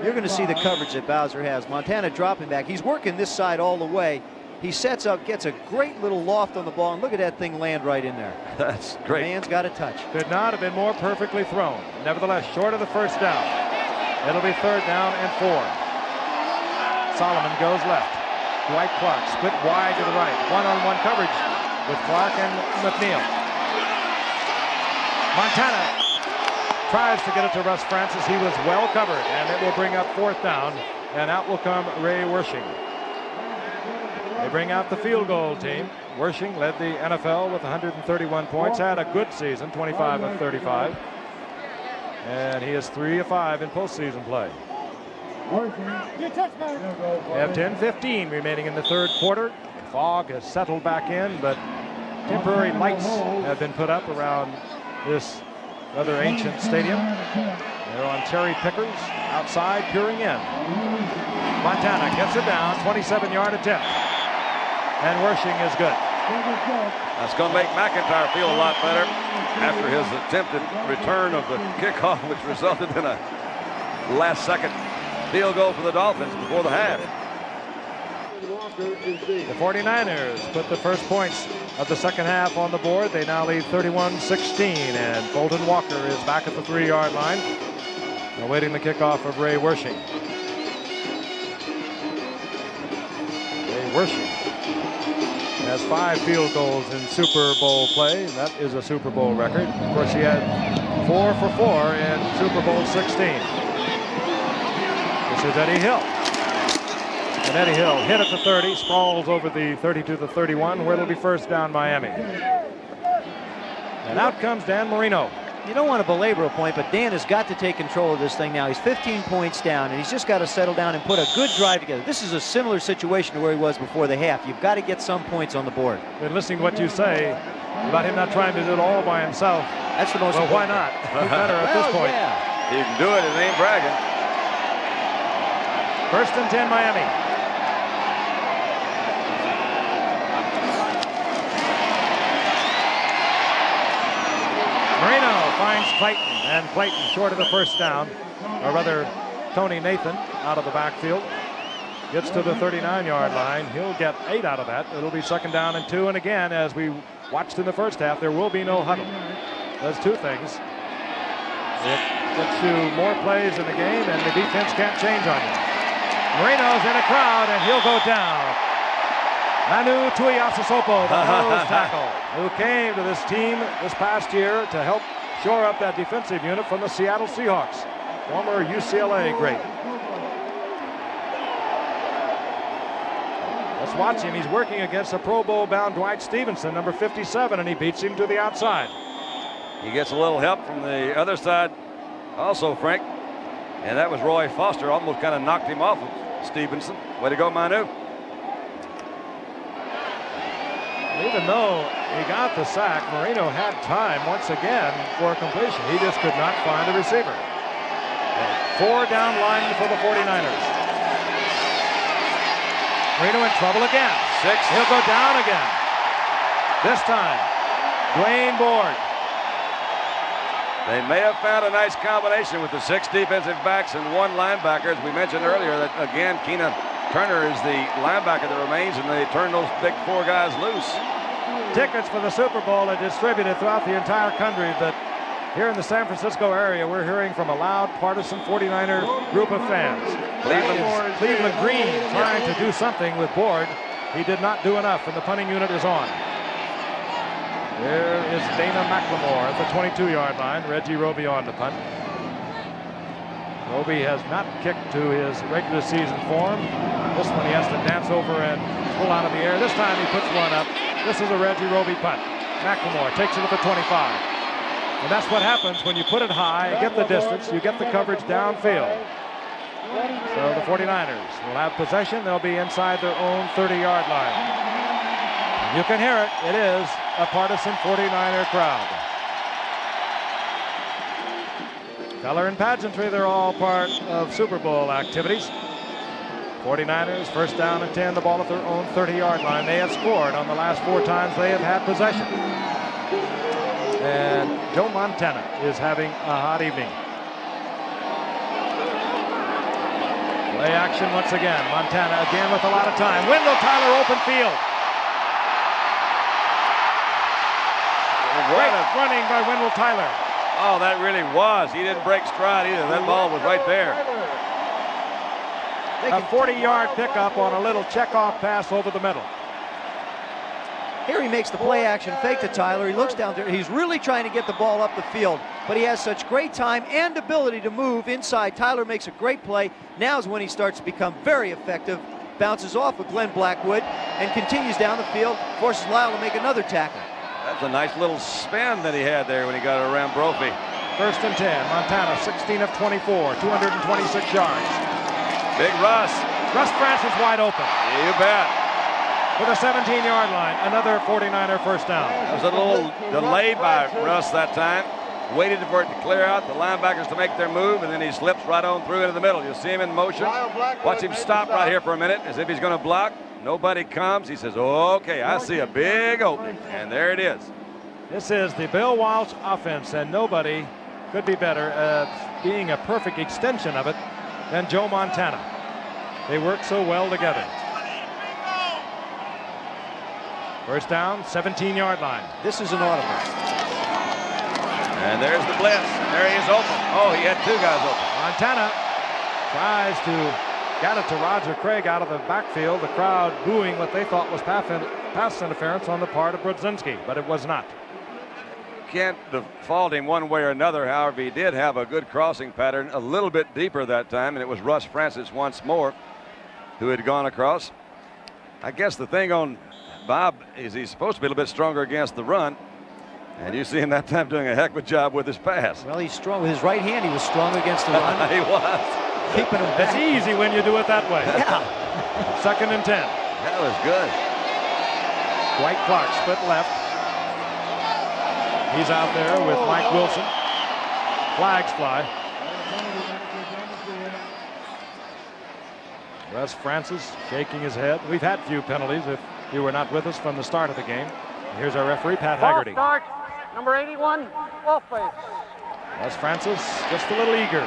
You're going to see the coverage that Bowser has. Montana dropping back. He's working this side all the way. He sets up, gets a great little loft on the ball, and look at that thing land right in there. That's great. The man's got a touch. Could not have been more perfectly thrown. Nevertheless, short of the first down. It'll be third down and 4. Solomon goes left. Dwight Clark split wide to the right. One-on-one coverage with Clark and McNeil. Montana tries to get it to Russ Francis. He was well covered, and it will bring up fourth down, and out will come Ray Wersching. They bring out the field goal team. Wersching led the NFL with 131 points, had a good season, 25 of 35. And he is 3 of 5 in postseason play. We have 10:15 remaining in the third quarter. Fog has settled back in, but temporary lights have been put up around this rather ancient stadium. They're on cherry pickers outside, peering in. Montana gets it down, 27-yard attempt. And Wersching is good. That's going to make McIntyre feel a lot better after his attempted return of the kickoff, which resulted in a last-second field goal for the Dolphins before the half. The 49ers put the first points of the second half on the board. They now lead 31-16, and Fulton Walker is back at the 3-yard line, awaiting the kickoff of Ray Wersching. Ray Wersching has 5 field goals in Super Bowl play. That is a Super Bowl record. Of course, he had 4 for 4 in Super Bowl 16. This is Eddie Hill. And Eddie Hill hit at the 30, sprawls over the 32 to 31, where it'll be first down Miami. And out comes Dan Marino. You don't want to belabor a point, but Dan has got to take control of this thing now. He's 15 points down, and he's just got to settle down and put a good drive together. This is a similar situation to where he was before the half. You've got to get some points on the board. Been listening to what you say about him not trying to do it all by himself. That's the most Well, why important. not? He's better at this point. Yeah. He can do it, it ain't bragging. First and 10, Miami. Marino finds Clayton, and Clayton short of the first down, or rather Tony Nathan out of the backfield. Gets to the 39-yard line. He'll get 8 out of that. It'll be second down and 2, and again, as we watched in the first half, there will be no huddle. Does 2 things. It gets you more plays in the game, and the defense can't change on you. Marino's in a crowd, and he'll go down. Manu Tuiasosopo, the nose tackle, who came to this team this past year to help shore up that defensive unit from the Seattle Seahawks. Former UCLA great. Let's watch him. He's working against a Pro Bowl-bound Dwight Stevenson, number 57, and he beats him to the outside. He gets a little help from the other side also, Frank. And that was Roy Foster, almost kind of knocked him off of Stevenson. Way to go, Manu. Even though he got the sack, Marino had time once again for a completion. He just could not find a receiver. 4 down line for the 49ers. Marino in trouble again. 6. He'll go down again. This time, Dwayne Board. They may have found a nice combination with the 6 defensive backs and 1 linebacker. As we mentioned earlier, that again, Keena Turner is the linebacker that remains, and they turn those big 4 guys loose. Tickets for the Super Bowl are distributed throughout the entire country, but here in the San Francisco area, we're hearing from a loud partisan 49er group of fans. Cleveland Green trying to do something with Board. He did not do enough, and the punting unit is on. There is Dana McLemore at the 22-yard line. Reggie Roby on the punt. Roby has not kicked to his regular season form. This one he has to dance over and pull out of the air. This time he puts one up. This is a Reggie Roby punt. McLemore takes it at the 25. And that's what happens when you put it high, get the distance, you get the coverage downfield. So the 49ers will have possession. They'll be inside their own 30-yard line. You can hear it. It is a partisan 49er crowd. Color and pageantry, they're all part of Super Bowl activities. 49ers, first down and 10, the ball at their own 30-yard line. They have scored on the last 4 times they have had possession. And Joe Montana is having a hot evening. Play action once again. Montana again with a lot of time. Wendell Tyler open field. Great running by Wendell Tyler. Oh, that really was. He didn't break stride either. That ball was right there. A 40-yard pickup on a little check-off pass over the middle. Here he makes the play action fake to Tyler. He looks down there. He's really trying to get the ball up the field, but he has such great time and ability to move inside. Tyler makes a great play. Now is when he starts to become very effective. Bounces off of Glenn Blackwood and continues down the field. Forces Lyle to make another tackle. That's a nice little spin that he had there when he got around Brophy. First and 10. Montana 16 of 24, 226 yards. Big Russ. Russ Francis wide open. You bet. For the 17-yard line, another 49er first down. That was a little delay by Russ that time. Waited for it to clear out, the linebackers to make their move, and then he slips right on through into the middle. You'll see him in motion. Watch him stop right here for a minute as if he's going to block. Nobody comes. He says, okay, I see a big opening. And there it is. This is the Bill Walsh offense, and nobody could be better at being a perfect extension of it than Joe Montana. They work so well together. First down, 17-yard line. This is an audible. And there's the blitz. There he is open. Oh, he had 2 guys open. Montana tries to get it to Roger Craig out of the backfield. The crowd booing what they thought was pass interference on the part of Brudzinski, but it was not. Can't default him one way or another. However, he did have a good crossing pattern, a little bit deeper that time, and it was Russ Francis once more who had gone across. I guess the thing on Bob is he's supposed to be a little bit stronger against the run, and you see him that time doing a heck of a job with his pass. Well, he's strong with his right hand. He was strong against the run. He was. Keeping him back. It's easy when you do it that way. Yeah. Second and 10. That was good. Dwight Clark split left. He's out there with Mike Wilson. Flags fly. Russ Francis shaking his head. We've had few penalties if you were not with us from the start of the game. Here's our referee, Pat Haggerty. Start, number 81, off base. Russ Francis just a little eager.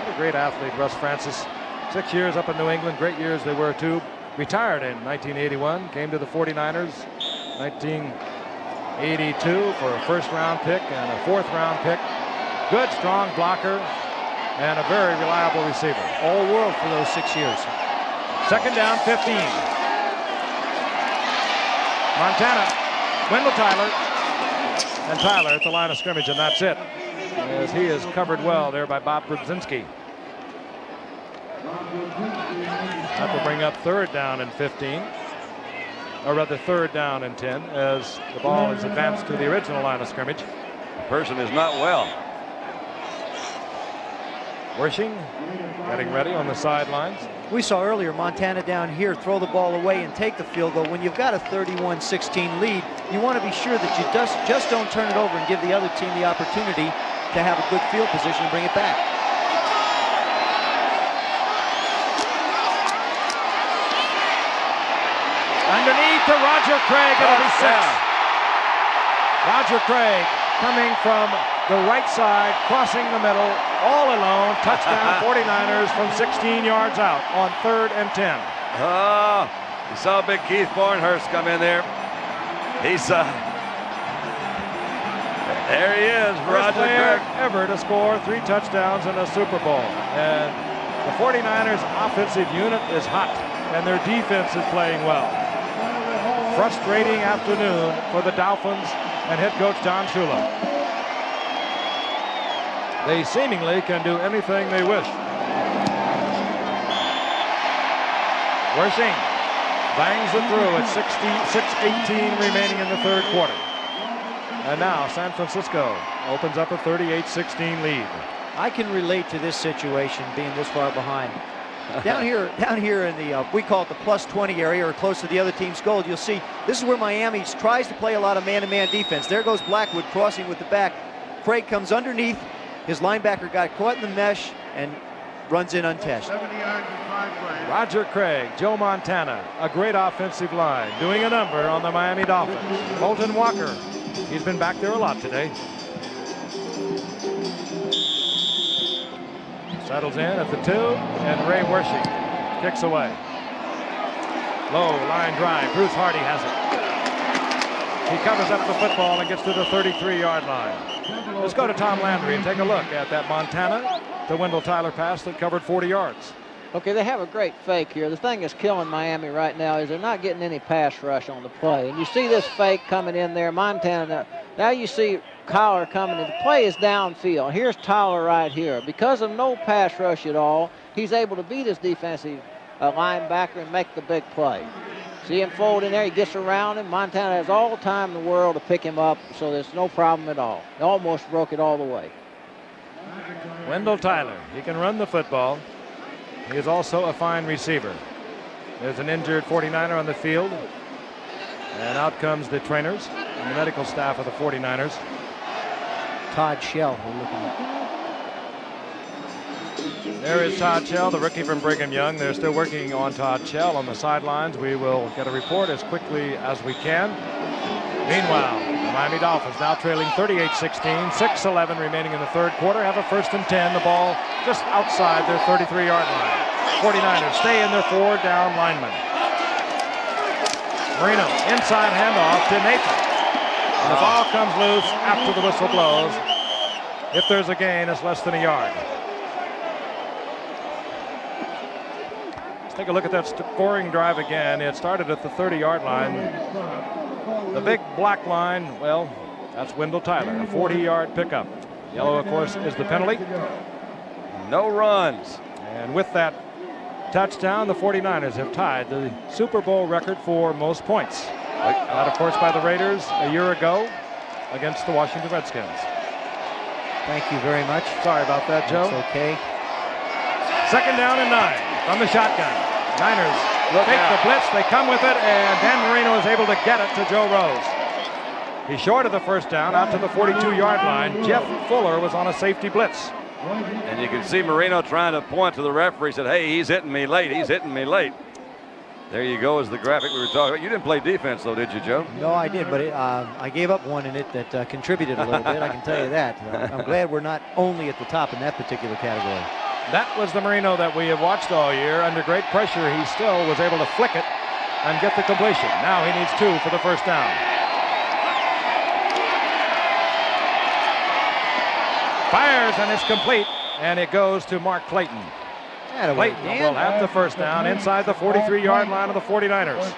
What a great athlete, Russ Francis. 6 years up in New England, great years they were too. Retired in 1981, came to the 49ers 1982 for a first-round pick and a fourth-round pick. Good, strong blocker and a very reliable receiver. All world for those 6 years. Second down, 15. Montana, Wendell Tyler, and Tyler at the line of scrimmage, and that's it. As he is covered well there by Bob Brudzinski. That will bring up third down and 15. Or rather third down and 10 as the ball is advanced to the original line of scrimmage. The person is not well. Wershing getting ready on the sidelines. We saw earlier Montana down here throw the ball away and take the field goal. When you've got a 31-16 lead, you want to be sure that you just don't turn it over and give the other team the opportunity to have a good field position and bring it back. Underneath to Roger Craig, it'll be 6. Roger Craig coming from the right side, crossing the middle, all alone. Touchdown 49ers from 16 yards out on 3rd and 10. Oh, you saw big Keith Barnhurst come in there. He's there he is, First Roger player Craig. ever to score 3 touchdowns in a Super Bowl. And the 49ers offensive unit is hot, and their defense is playing well. Frustrating afternoon for the Dolphins and head coach John Shula. They seemingly can do anything they wish. Worshing bangs it through at 6:18 remaining in the 3rd quarter. And now San Francisco opens up a 38-16 lead. I can relate to this situation being this far behind. Down here in the, we call it the +20 area or close to the other team's goal, you'll see this is where Miami tries to play a lot of man-to-man defense. There goes Blackwood crossing with the back. Craig comes underneath. His linebacker got caught in the mesh and runs in untouched. Roger Craig, Joe Montana, a great offensive line, doing a number on the Miami Dolphins. Colton Walker, he's been back there a lot today. Settles in at the 2, and Ray Wershing kicks away. Low line drive. Bruce Hardy has it. He covers up the football and gets to the 33-yard line. Let's go to Tom Landry and take a look at that Montana to Wendell Tyler pass that covered 40 yards. Okay, they have a great fake here. The thing that's killing Miami right now is they're not getting any pass rush on the play. And you see this fake coming in there, Montana. Now you see Kyler coming in. The play is downfield. Here's Tyler right here. Because of no pass rush at all, he's able to beat his defensive linebacker and make the big play. See him fold in there. He gets around him. Montana has all the time in the world to pick him up, so there's no problem at all. He almost broke it all the way. Wendell Tyler, he can run the football. He is also a fine receiver. There's an injured 49er on the field. And out comes the trainers and the medical staff of the 49ers. Todd Shell, we're looking at. There is Todd Shell, the rookie from Brigham Young. They're still working on Todd Shell on the sidelines. We will get a report as quickly as we can. Meanwhile, the Miami Dolphins now trailing 38-16, 6:11 remaining in the 3rd quarter, have a 1st and 10, the ball just outside their 33-yard line. 49ers stay in their 4-down linemen. Marino, inside handoff to Nathan. And the ball comes loose after the whistle blows. If there's a gain, it's less than a yard. Let's take a look at that scoring drive again. It started at the 30-yard line. The big black line, well, that's Wendell Tyler, a 40-yard pickup. Yellow, of course, is the penalty. No runs. And with that touchdown, the 49ers have tied the Super Bowl record for most points. That, of course, by the Raiders a year ago against the Washington Redskins. Thank you very much. Sorry about that, Joe. It's okay. 2nd down and 9 from the shotgun. Niners take the blitz. They come with it, and Dan Marino is able to get it to Joe Rose. He's short of the 1st down out to the 42-yard line. Jeff Fuller was on a safety blitz. And you can see Marino trying to point to the referee, said, hey, he's hitting me late. He's hitting me late. There you go, is the graphic we were talking about. You didn't play defense, though, did you, Joe? No, I did, but I gave up one in it that contributed a little bit. I can tell you that. I'm glad we're not only at the top in that particular category. That was the Marino that we have watched all year. Under great pressure, he still was able to flick it and get the completion. Now he needs 2 for the 1st down. Fires, and it's complete, and it goes to Mark Clayton. Clayton will have the 1st down inside the 43-yard line of the 49ers.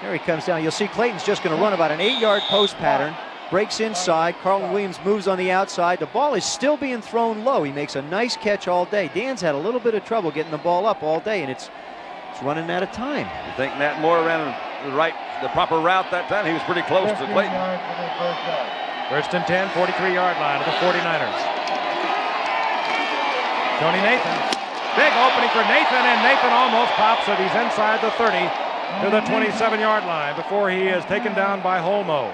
There he comes down. You'll see Clayton's just going to run about an 8-yard post pattern. Breaks inside. Carlton Williams moves on the outside. The ball is still being thrown low. He makes a nice catch all day. Dan's had a little bit of trouble getting the ball up all day, and it's running out of time. You think Matt Moore ran the proper route that time? He was pretty close to Clayton. 1st and 10, 43-yard line of the 49ers. Tony Nathan. Big opening for Nathan, and Nathan almost pops it. He's inside the 30 to the 27-yard line before he is taken down by Holmo.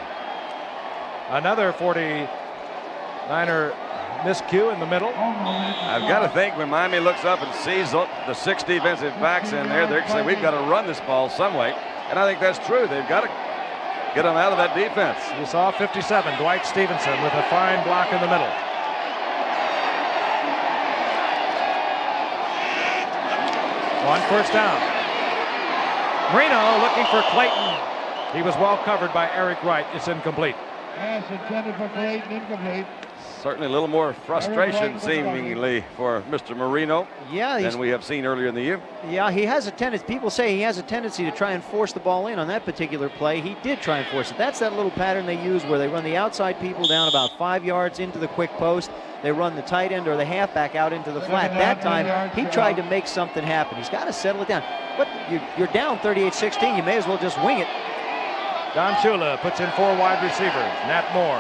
Another 49er miscue in the middle. I've got to think when Miami looks up and sees the 6 defensive backs in there, they're going to say, we've got to run this ball some way. And I think that's true. They've got to get them out of that defense. You saw 57, Dwight Stevenson with a fine block in the middle. On first down. Marino looking for Clayton. He was well covered by Eric Wright. It's incomplete. Pass intended for Clayton, incomplete. Certainly a little more frustration seemingly for Mr. Marino than we have seen earlier in the year. Yeah, he has a tendency. People say he has a tendency to try and force the ball in on that particular play. He did try and force it. That's that little pattern they use where they run the outside people down about 5 yards into the quick post. They run the tight end or the halfback out into the flat. That time, he tried to make something happen. He's got to settle it down. But you're down 38-16. You may as well just wing it. Don Shula puts in 4 wide receivers. Nat Moore,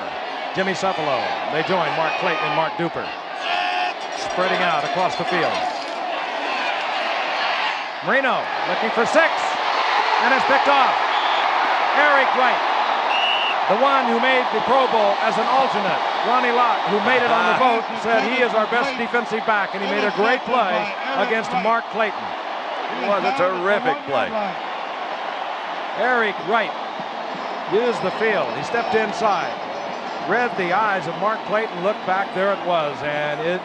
Jimmy Cephalo. They join Mark Clayton and Mark Duper. Spreading out across the field. Marino looking for 6. And it's picked off. Eric Wright, the one who made the Pro Bowl as an alternate. Ronnie Lott, who made it on the vote, said he is our best defensive back, and he made a great play against Mark Clayton. It was a terrific play. Eric Wright used the field. He stepped inside, read the eyes of Mark Clayton, looked back, there it was, and it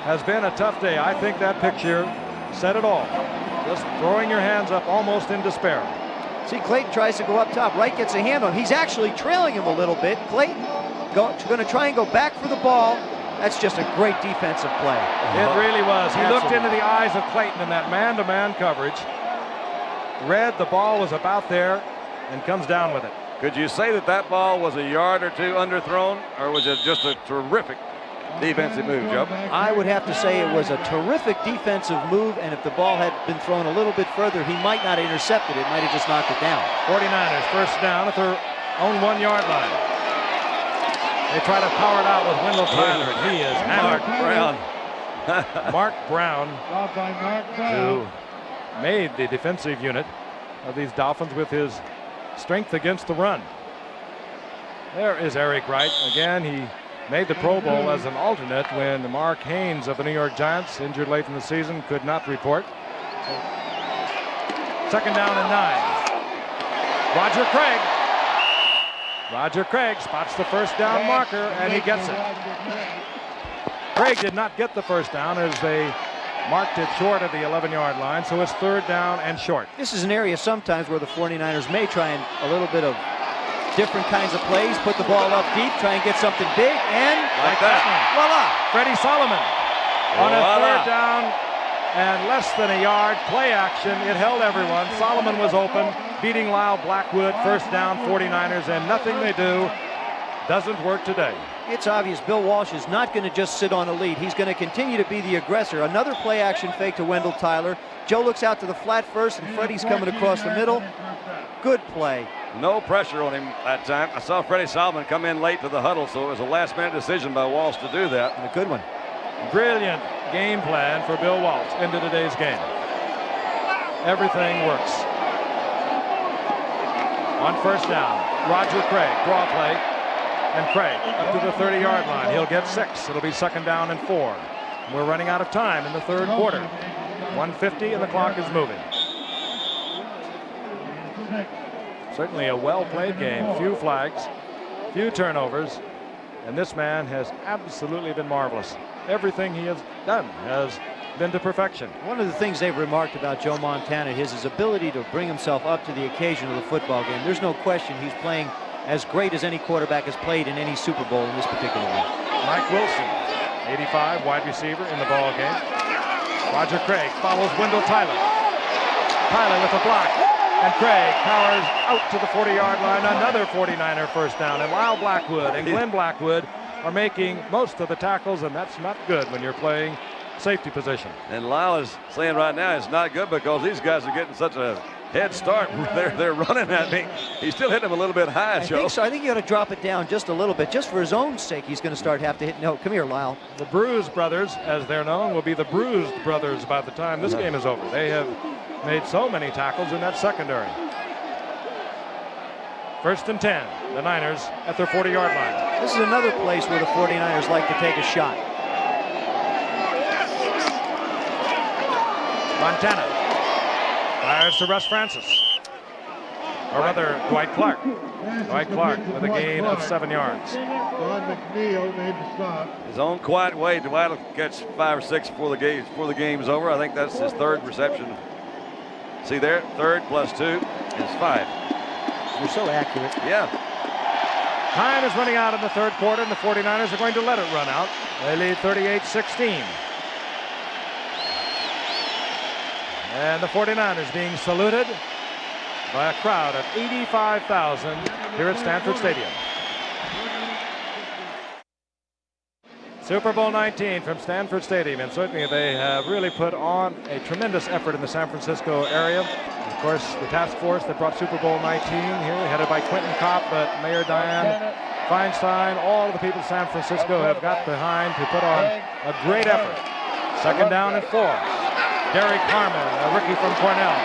has been a tough day. I think that picture said it all. Just throwing your hands up almost in despair. See, Clayton tries to go up top. Wright gets a hand on him. He's actually trailing him a little bit. Clayton going to try and go back for the ball. That's just a great defensive play. It really was. He looked into the eyes of Clayton in that man-to-man coverage, read the ball was about there, and comes down with it. Could you say that ball was a yard or two underthrown, or was it just a terrific defensive move, Joe? I would have to say it was a terrific defensive move, and if the ball had been thrown a little bit further, he might not have intercepted it. Might have just knocked it down. 49ers first down at their own 1 yard line. They try to power it out with Wendell Tyler. He is hammered. Mark Brown, who made the defensive unit of these Dolphins with his strength against the run. There is Eric Wright. Again, he made the Pro Bowl as an alternate when Mark Haynes of the New York Giants, injured late in the season, could not report. Second down and 9. Roger Craig. Roger Craig spots the first down marker, and he gets it. Craig did not get the first down as they marked it short of the 11-yard line, so it's third down and short. This is an area sometimes where the 49ers may try and a little bit of different kinds of plays, put the ball up deep, try and get something big, and like that. Voila! Freddie Solomon on a third down and less than a yard. Play action. It held everyone. Solomon was open, beating Lyle Blackwood. First down, 49ers, and nothing they do doesn't work today. It's obvious Bill Walsh is not going to just sit on a lead. He's going to continue to be the aggressor. Another play action fake to Wendell Tyler. Joe looks out to the flat first, and Freddie's coming across the middle. Good play. No pressure on him that time. I saw Freddie Solomon come in late to the huddle, so it was a last-minute decision by Walsh to do that. And a good one. Brilliant game plan for Bill Walsh into today's game. Everything works. On first down, Roger Craig, draw play, and Craig up to the 30-yard line. He'll get 6. It'll be second down and 4. We're running out of time in the third quarter. 1:50 and the clock is moving. Certainly a well-played game. Few flags, few turnovers, and this man has absolutely been marvelous. Everything he has done has been to perfection. One of the things they've remarked about Joe Montana is his ability to bring himself up to the occasion of the football game. There's no question he's playing as great as any quarterback has played in any Super Bowl in this particular one. Mike Wilson, 85, wide receiver in the ball game. Roger Craig follows Wendell Tyler. Tyler with a block, and Craig powers out to the 40-yard line. Another 49er first down, and Lyle Blackwood and Glenn Blackwood are making most of the tackles, and that's not good when you're playing safety position. And Lyle is saying right now it's not good because these guys are getting such a head start. They're running at me. He's still hitting him a little bit high, Joe. I think so. I think you ought to drop it down just a little bit, just for his own sake. He's going to have to hit. No, come here, Lyle. The Bruise brothers, as they're known, will be the Bruised brothers by the time this game is over. They have made so many tackles in that secondary. First and 10, the Niners at their 40-yard line. This is another place where the 49ers like to take a shot. Montana fires to Russ Francis. or rather Dwight Clark. Dwight Clark with a gain of 7 yards. Don McNeil made the stop. His own quiet way, Dwight will catch 5 or 6 before the game's over. I think that's his 3rd reception. See there, 3rd plus 2 is 5. You're so accurate. Yeah. Time is running out in the 3rd quarter, and the 49ers are going to let it run out. They lead 38-16. And the 49ers being saluted by a crowd of 85,000 here at Stanford Stadium. Super Bowl 19 from Stanford Stadium, and certainly they have really put on a tremendous effort in the San Francisco area. Of course, the task force that brought Super Bowl 19 here, headed by Quentin Kopp, but Mayor Dianne Feinstein, all of the people of San Francisco have got behind to put on a great effort. 2nd down and 4. Derek Harmon, a rookie from Cornell,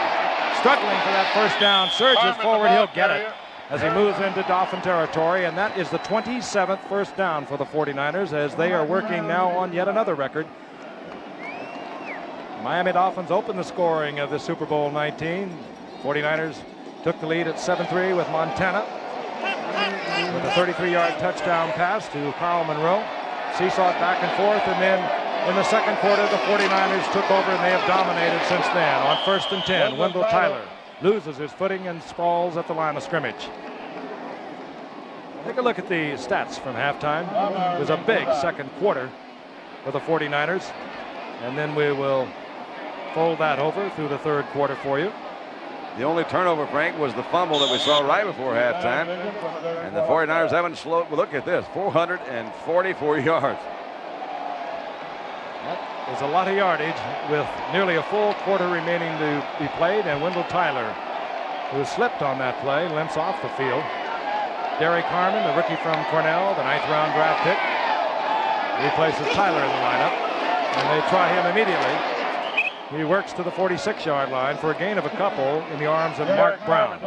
struggling for that 1st down, surges forward, he'll get it as he moves into Dolphin territory, and that is the 27th 1st down for the 49ers as they are working now on yet another record. Miami Dolphins opened the scoring of the Super Bowl 19. 49ers took the lead at 7-3 with Montana with a 33-yard touchdown pass to Carl Monroe. Seesawed back and forth, and then in the 2nd quarter, the 49ers took over, and they have dominated since then. On 1st and 10, Wendell Tyler loses his footing and sprawls at the line of scrimmage. Take a look at the stats from halftime. It was a big 2nd quarter for the 49ers, and then we will fold that over through the 3rd quarter for you. The only turnover, Frank, was the fumble that we saw right before halftime. And the 49ers haven't slowed. Look at this, 444 yards. That is a lot of yardage with nearly a full quarter remaining to be played, and Wendell Tyler, who slipped on that play, limps off the field. Derek Harmon, the rookie from Cornell, the 9th round draft pick, replaces Tyler in the lineup, and they try him immediately. He works to the 46-yard line for a gain of a couple in the arms of Mark Brown.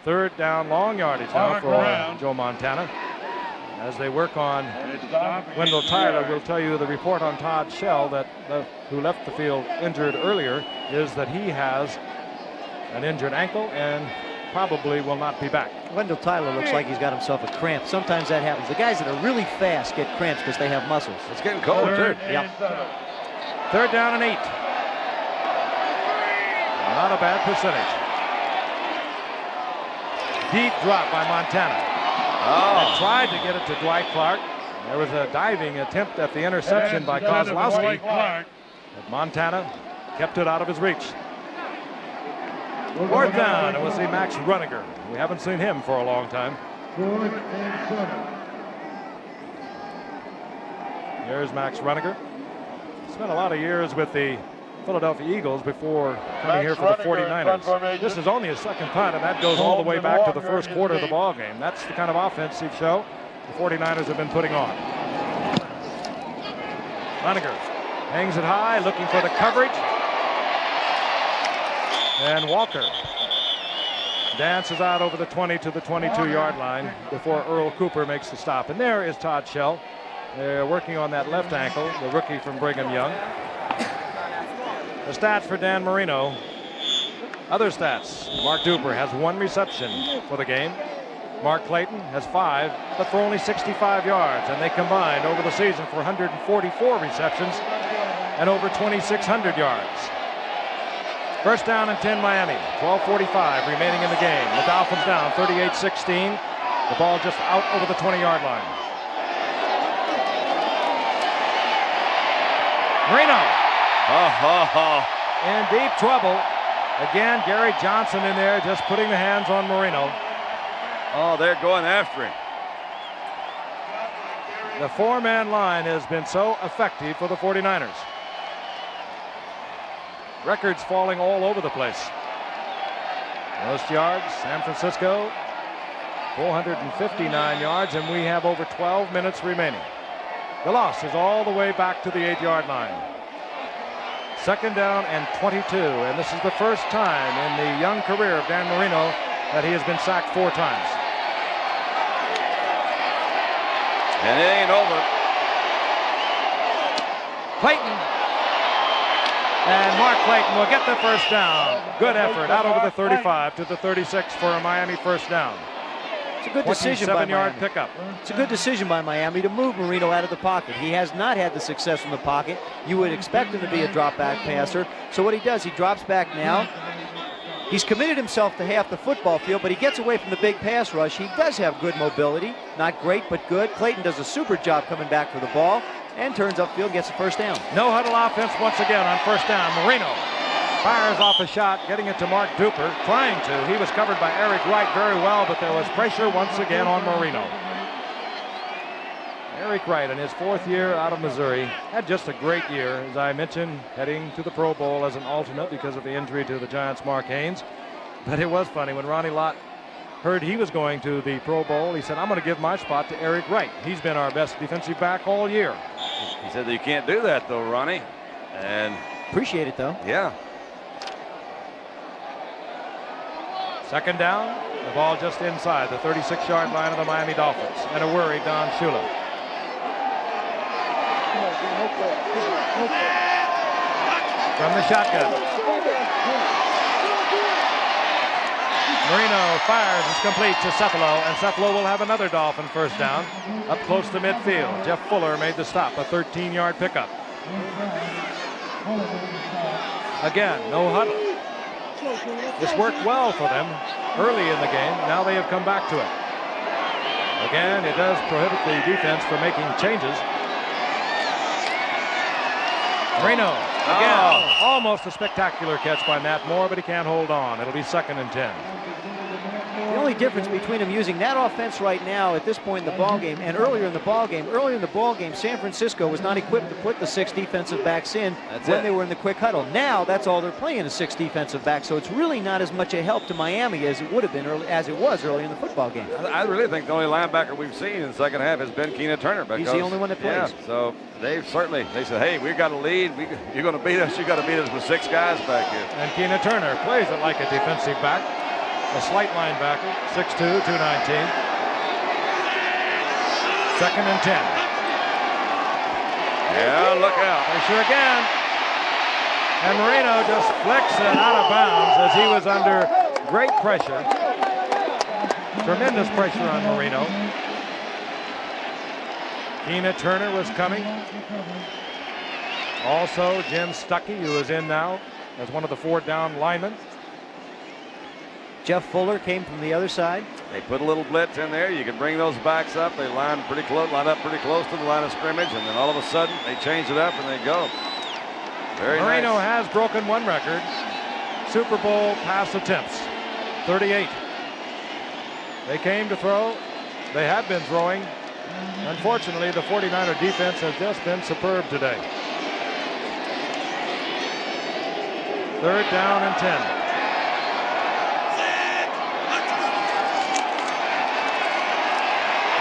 3rd down, long yardage now for Joe Montana. As they work on Wendell Tyler, we'll tell you the report on Todd Shell, who left the field injured earlier, is that he has an injured ankle and probably will not be back. Wendell Tyler looks like he's got himself a cramp. Sometimes that happens. The guys that are really fast get cramps because they have muscles. It's getting cold, too. Yep. 3rd down and 8. Not a bad percentage. Deep drop by Montana. They tried to get it to Dwight Clark. There was a diving attempt at the interception by Kozlowski, but Montana kept it out of his reach. 4th down, and we'll see Max Runniger. We haven't seen him for a long time. 4th and 7. There's Max Runniger. Spent a lot of years with the Philadelphia Eagles before coming here for the 49ers. This is only his 2nd punt, and that goes all the way back to the 1st quarter of the ball game. That's the kind of offensive show the 49ers have been putting on. Runniger hangs it high, looking for the coverage. And Walker dances out over the 20 to the 22-yard line before Earl Cooper makes the stop. And there is Todd Shell. They're working on that left ankle, the rookie from Brigham Young. The stats for Dan Marino. Other stats. Mark Duper has 1 reception for the game. Mark Clayton has 5, but for only 65 yards. And they combined over the season for 144 receptions and over 2,600 yards. 1st down and 10 Miami. 12:45 remaining in the game. The Dolphins down 38-16. The ball just out over the 20-yard line. Marino. In deep trouble. Again, Gary Johnson in there just putting the hands on Marino. Oh, they're going after him. The 4-man line has been so effective for the 49ers. Records falling all over the place. Most yards, San Francisco, 459 yards, and we have over 12 minutes remaining. The loss is all the way back to the 8-yard line. 2nd down and 22, and this is the first time in the young career of Dan Marino that he has been sacked 4 times. And it ain't over. Clayton And Mark Clayton will get the first down. Good effort out over the 35 to the 36 for a Miami first down. It's a good decision by 27-yard Miami. pickup. It's a good decision by Miami to move Marino out of the pocket. He has not had the success in the pocket. You would expect him to be a drop-back passer. So what he does, he drops back now. He's committed himself to half the football field, but he gets away from the big pass rush. He does have good mobility. Not great, but good. Clayton does a super job coming back for the ball and turns upfield, gets the first down. No huddle offense once again on first down. Marino fires off a shot, getting it to Mark Duper, trying to. He was covered by Eric Wright very well, but there was pressure once again on Marino. Eric Wright, in his 4th year out of Missouri, had just a great year, as I mentioned, heading to the Pro Bowl as an alternate because of the injury to the Giants' Mark Haynes. But it was funny, when Ronnie Lott heard he was going to the Pro Bowl, he said, I'm going to give my spot to Eric Wright. He's been our best defensive back all year. He said that you can't do that, though, Ronnie. And appreciate it, though. Yeah. Second down, the ball just inside the 36-yard line of the Miami Dolphins. And a worried Don Shula. From the shotgun. Marino fires, it's complete to Cefalo, and Cefalo will have another Dolphin first down up close to midfield. Jeff Fuller made the stop, a 13-yard pickup. Again, no huddle. This worked well for them early in the game. Now they have come back to it. Again, it does prohibit the defense from making changes. Marino, again, almost a spectacular catch by Matt Moore, but he can't hold on. It'll be 2nd and 10. The only difference between him using that offense right now at this point in the ball game and earlier in the ball game, San Francisco was not equipped to put the 6 defensive backs in when they were in the quick huddle. Now that's all they're playing is 6 defensive backs, so it's really not as much a help to Miami as it would have been as it was early in the football game. I really think the only linebacker we've seen in the second half has been Keena Turner. He's the only one that plays. Yeah, so they said, hey, we've got a lead. You're going to beat us. You got to beat us with 6 guys back here. And Keena Turner plays it like a defensive back. A slight linebacker, 6'2", 219. 2nd and 10. Yeah, look out. Pressure again. And Marino just flicks it out of bounds as he was under great pressure. Tremendous pressure on Marino. Keena Turner was coming. Also, Jim Stuckey, who is in now as one of the 4 down linemen. Jeff Fuller came from the other side. They put a little blitz in there. You can bring those backs up. They line up pretty close to the line of scrimmage, and then all of a sudden they change it up and they go. Very Marino nice. has broken one record. Super Bowl pass attempts, 38. They came to throw. They have been throwing. Unfortunately, the 49er defense has just been superb today. 3rd down and 10.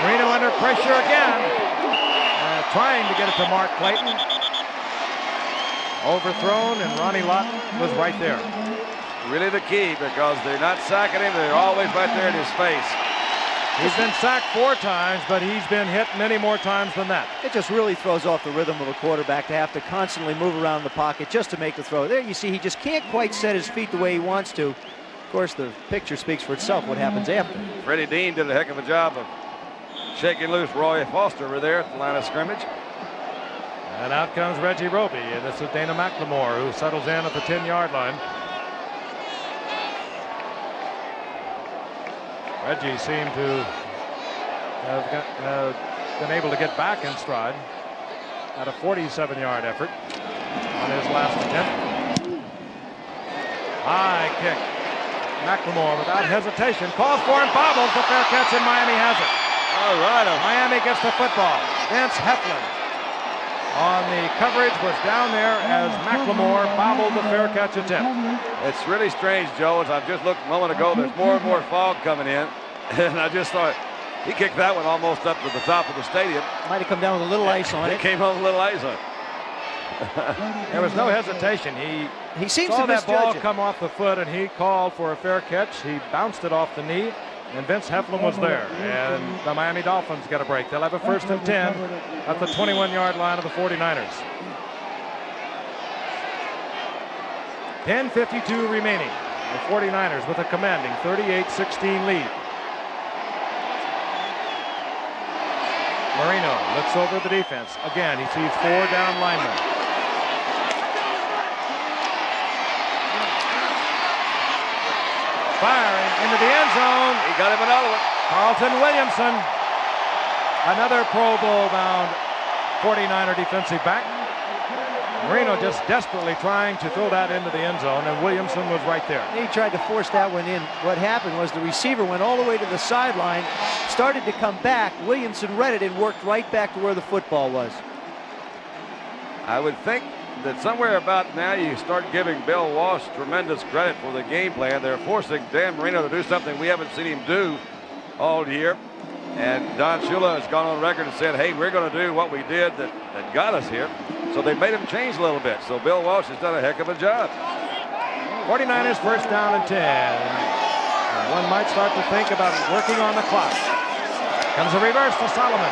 Marino under pressure again. Trying to get it to Mark Clayton. Overthrown, and Ronnie Lott was right there. Really the key, because they're not sacking him. They're always right there in his face. He's been sacked 4 times, but he's been hit many more times than that. It just really throws off the rhythm of a quarterback to have to constantly move around the pocket just to make the throw. There you see he just can't quite set his feet the way he wants to. Of course, the picture speaks for itself what happens after. Freddie Dean did a heck of a job of shaking loose Roy Foster over there at the line of scrimmage. And out comes Reggie Roby, and this is Dana McLemore, who settles in at the 10-yard line. Reggie seemed to have been able to get back in stride at a 47-yard effort on his last attempt. High kick. McLemore without hesitation calls for and bobbles. The fair catch, and Miami has it. All right. Miami gets the football. Vince Heflin on the coverage was down there as McLemore bobbled the fair catch attempt. It's really strange, Joe. As I just looked a moment ago, there's more and more fog coming in. And I just thought, he kicked that one almost up to the top of the stadium. Might have come down with a little ice on it. It came home with a little ice on it. There was no hesitation. He seems saw to that ball misjudge it. come off the foot, and he called for a fair catch. He bounced it off the knee, and Vince Heflin was there. And the Miami Dolphins get a break. They'll have a 1st and 10 at the 21-yard line of the 49ers. 10:52 remaining. The 49ers with a commanding 38-16 lead. Marino looks over the defense. Again, he sees 4 down linemen. Firing into the end zone. He got him another one. Carlton Williamson, another Pro Bowl bound 49er defensive back. Marino just desperately trying to throw that into the end zone, and Williamson was right there. He tried to force that one in. What happened was the receiver went all the way to the sideline, started to come back. Williamson read it and worked right back to where the football was. I would think that somewhere about now you start giving Bill Walsh tremendous credit for the game plan. They're forcing Dan Marino to do something we haven't seen him do all year. And Don Shula has gone on record and said, hey, we're going to do what we did that got us here. So they made him change a little bit. So Bill Walsh has done a heck of a job. 49ers first down and 10. And one might start to think about working on the clock. Comes a reverse to Solomon.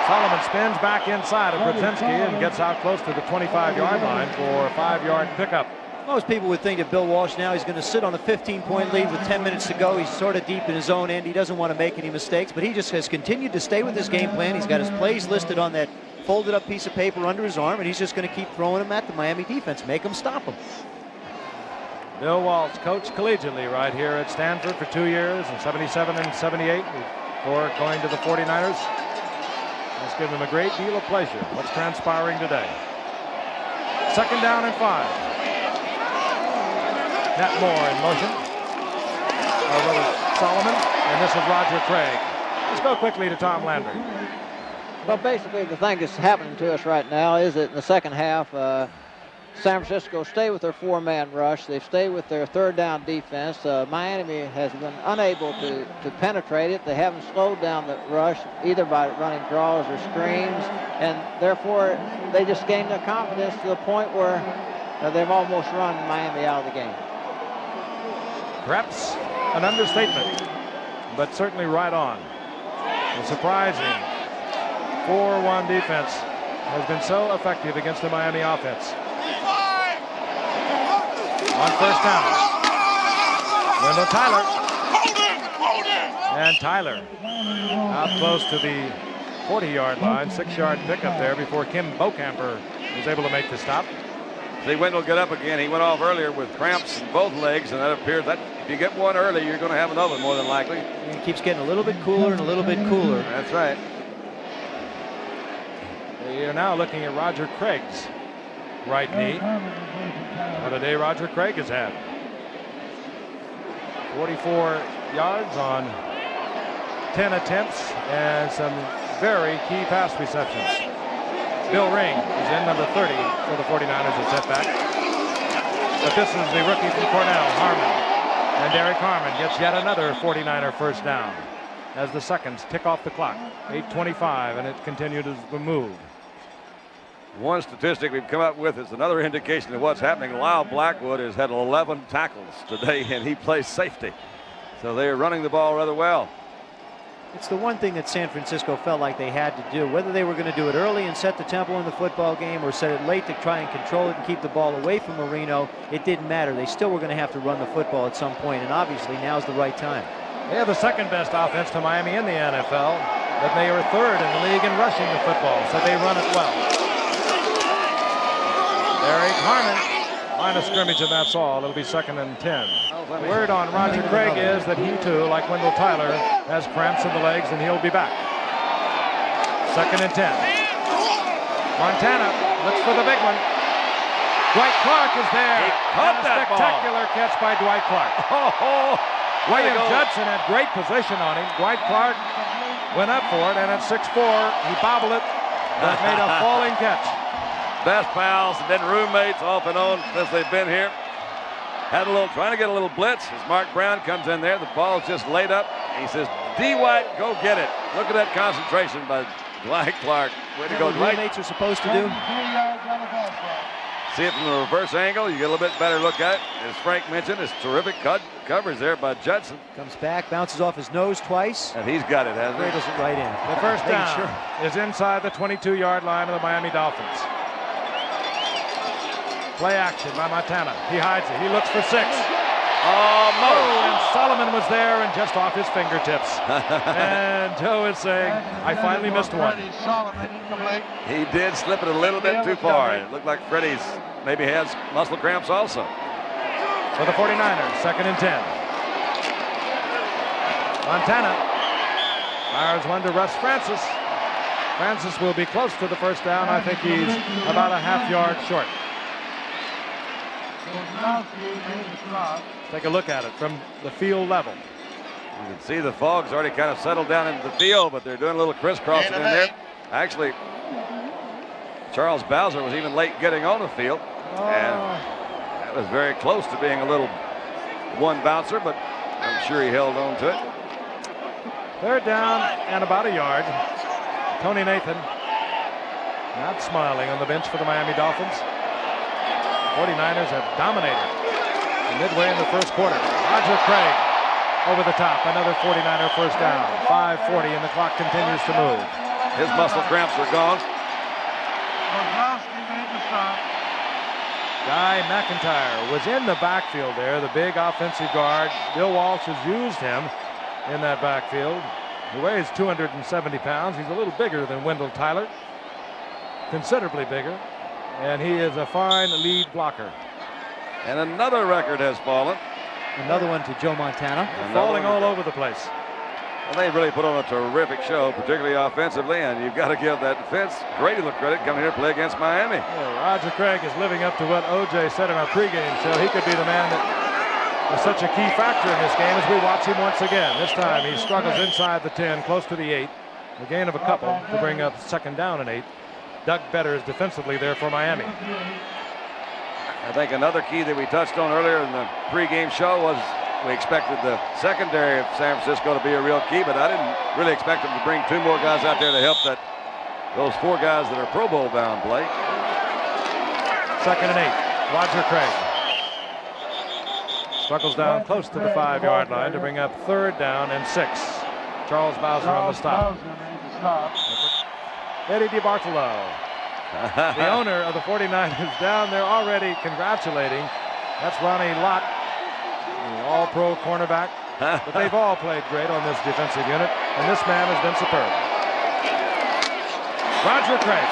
Solomon spins back inside of Brzezinski and gets out close to the 25-yard line for a 5-yard pickup. Most people would think that Bill Walsh now he's going to sit on a 15-point lead with 10 minutes to go. He's sort of deep in his own end. He doesn't want to make any mistakes, but he just has continued to stay with his game plan. He's got his plays listed on that folded up piece of paper under his arm, and he's just going to keep throwing them at the Miami defense, make them stop him. Bill Walsh coached collegiately right here at Stanford for 2 years in 77 and 78 before going to the 49ers. It's given him a great deal of pleasure what's transpiring today. Second down and 5. Nat Moore in motion. Solomon, and this is Roger Craig. Let's go quickly to Tom Landry. Well, basically, the thing that's happening to us right now is that in the second half, San Francisco stay with their 4-man rush. They've stayed with their third down defense. Miami has been unable to penetrate it. They haven't slowed down the rush either by running draws or screens, and therefore they just gained their confidence to the point where they've almost run Miami out of the game. Perhaps an understatement, but certainly right on. The surprising 4-1 defense has been so effective against the Miami offense. On first down, Wendell Tyler. And Tyler out close to the 40-yard line, 6-yard pickup there before Kim Bokamper was able to make the stop. See Wendell get up again. He went off earlier with cramps in both legs, and that appears that if you get one early, you're going to have another more than likely. And it keeps getting a little bit cooler and a little bit cooler. That's right. You're now looking at Roger Craig's right knee. What a day Roger Craig has had. 44 yards on 10 attempts and some very key pass receptions. Bill Ring is in number 30 for the 49ers at setback. But this is the rookie from Cornell, Harmon. And Derek Harmon gets yet another 49er first down as the seconds tick off the clock. 8:25, and it continued to move. One statistic we've come up with is another indication of what's happening. Lyle Blackwood has had 11 tackles today, and he plays safety. So they're running the ball rather well. It's the one thing that San Francisco felt like they had to do. Whether they were going to do it early and set the tempo in the football game or set it late to try and control it and keep the ball away from Marino, it didn't matter. They still were going to have to run the football at some point, and obviously now's the right time. They have the second best offense to Miami in the NFL, but they are third in the league in rushing the football, so they run it well. Derek Harmon, line of scrimmage, and that's all. It'll be 2nd and 10. The word on Roger Craig is that he too, like Wendell Tyler, has cramps in the legs and he'll be back. 2nd and 10. Montana looks for the big one. Dwight Clark is there. He caught that spectacular catch by Dwight Clark. William Judson had great position on him. Dwight Clark went up for it, and at 6'4", he bobbled it, but made a falling catch. Best pals and then roommates off and on since they've been here. Had a little, trying to get a little blitz as Mark Brown comes in there. The ball's just laid up. He says, D. White, go get it. Look at that concentration by Dwight Clark. Way to go, Dwight. Roommates are supposed to do. See it from the reverse angle. You get a little bit better look at it. As Frank mentioned, it's terrific coverage there by Judson. Comes back, bounces off his nose twice. And he's got it, hasn't he? Cradles it right in. The first down is inside the 22-yard line of the Miami Dolphins. Play action by Montana. He hides it. He looks for 6. Almost. And Solomon was there and just off his fingertips. And Joe is saying, I finally missed one. He did slip it a little bit too far. It looked like Freddie's maybe has muscle cramps also. For the 49ers, 2nd and 10. Montana fires one to Russ Francis. Francis will be close to the first down. I think he's about a half-yard short. Let's take a look at it from the field level. You can see the fog's already kind of settled down into the field, but they're doing a little crisscrossing in there. Actually, Charles Bowser was even late getting on the field. And that was very close to being a little one bouncer, but I'm sure he held on to it. 3rd down and about a yard. Tony Nathan not smiling on the bench for the Miami Dolphins. The 49ers have dominated midway in the first quarter. Roger Craig over the top. Another 49er first down. 5:40 and the clock continues to move. His muscle cramps are gone. Guy McIntyre was in the backfield there, the big offensive guard. Bill Walsh has used him in that backfield. He weighs 270 pounds. He's a little bigger than Wendell Tyler, considerably bigger, and he is a fine lead blocker. And another record has fallen. Another one to Joe Montana. Falling all over the place. Well, they really put on a terrific show, particularly offensively, and you've got to give that defense great deal of credit coming here to play against Miami. Yeah, Roger Craig is living up to what O.J. said in our pregame show. He could be the man that is such a key factor in this game as we watch him once again. This time he struggles inside the 10, close to the 8. A gain of a couple to bring up 2nd down and 8. Doug Better is defensively there for Miami. I think another key that we touched on earlier in the pregame show was we expected the secondary of San Francisco to be a real key, but I didn't really expect them to bring 2 more guys out there to help those 4 guys that are Pro Bowl bound play. 2nd and 8. Roger Craig struggles down close to the 5-yard line to bring up 3rd down and 6. Charles Bowser on the stop. Eddie DiBartolo, the owner of the 49ers, down there already congratulating. That's Ronnie Lott, the all-pro cornerback. But they've all played great on this defensive unit, and this man has been superb. Roger Craig.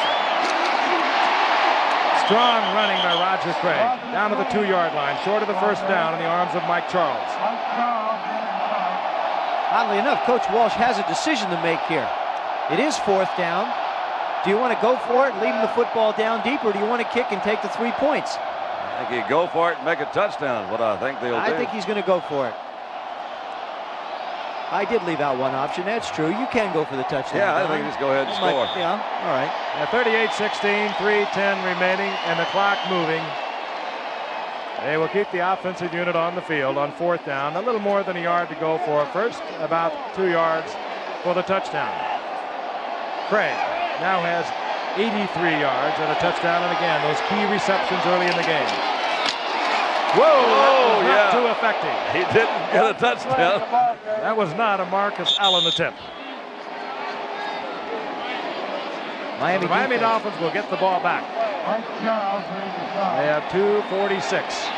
Strong running by Roger Craig. Down to the 2-yard line, short of the first down in the arms of Mike Charles. Oddly enough, Coach Walsh has a decision to make here. It is 4th down. Do you want to go for it, leaving the football down deep, or do you want to kick and take the 3 points? I think you go for it and make a touchdown is what I think they'll do. I think he's going to go for it. I did leave out one option. That's true. You can go for the touchdown. Yeah, I think just go ahead and score. Yeah, all right. 38-16, 3:10 remaining, and the clock moving. They will keep the offensive unit on the field on 4th down. A little more than a yard to go for first, about 2 yards for the touchdown. Craig now has 83 yards and a touchdown, and again, those key receptions early in the game. Whoa, not too effective. He didn't get a touchdown. That was not a Marcus Allen attempt. Miami Dolphins will get the ball back. They have 2:46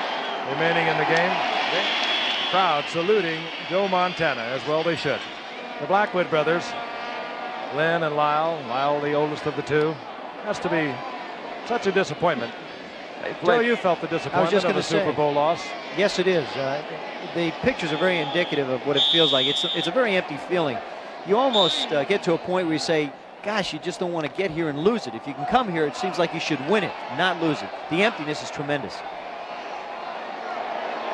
remaining in the game. The crowd saluting Joe Montana, as well they should. The Blackwood brothers, Lynn and Lyle the oldest of the 2, has to be such a disappointment. Joe, you felt the disappointment of the Super Bowl loss. Yes, it is. The pictures are very indicative of what it feels like. It's a very empty feeling. You almost get to a point where you say, gosh, you just don't want to get here and lose it. If you can come here, it seems like you should win it, not lose it. The emptiness is tremendous.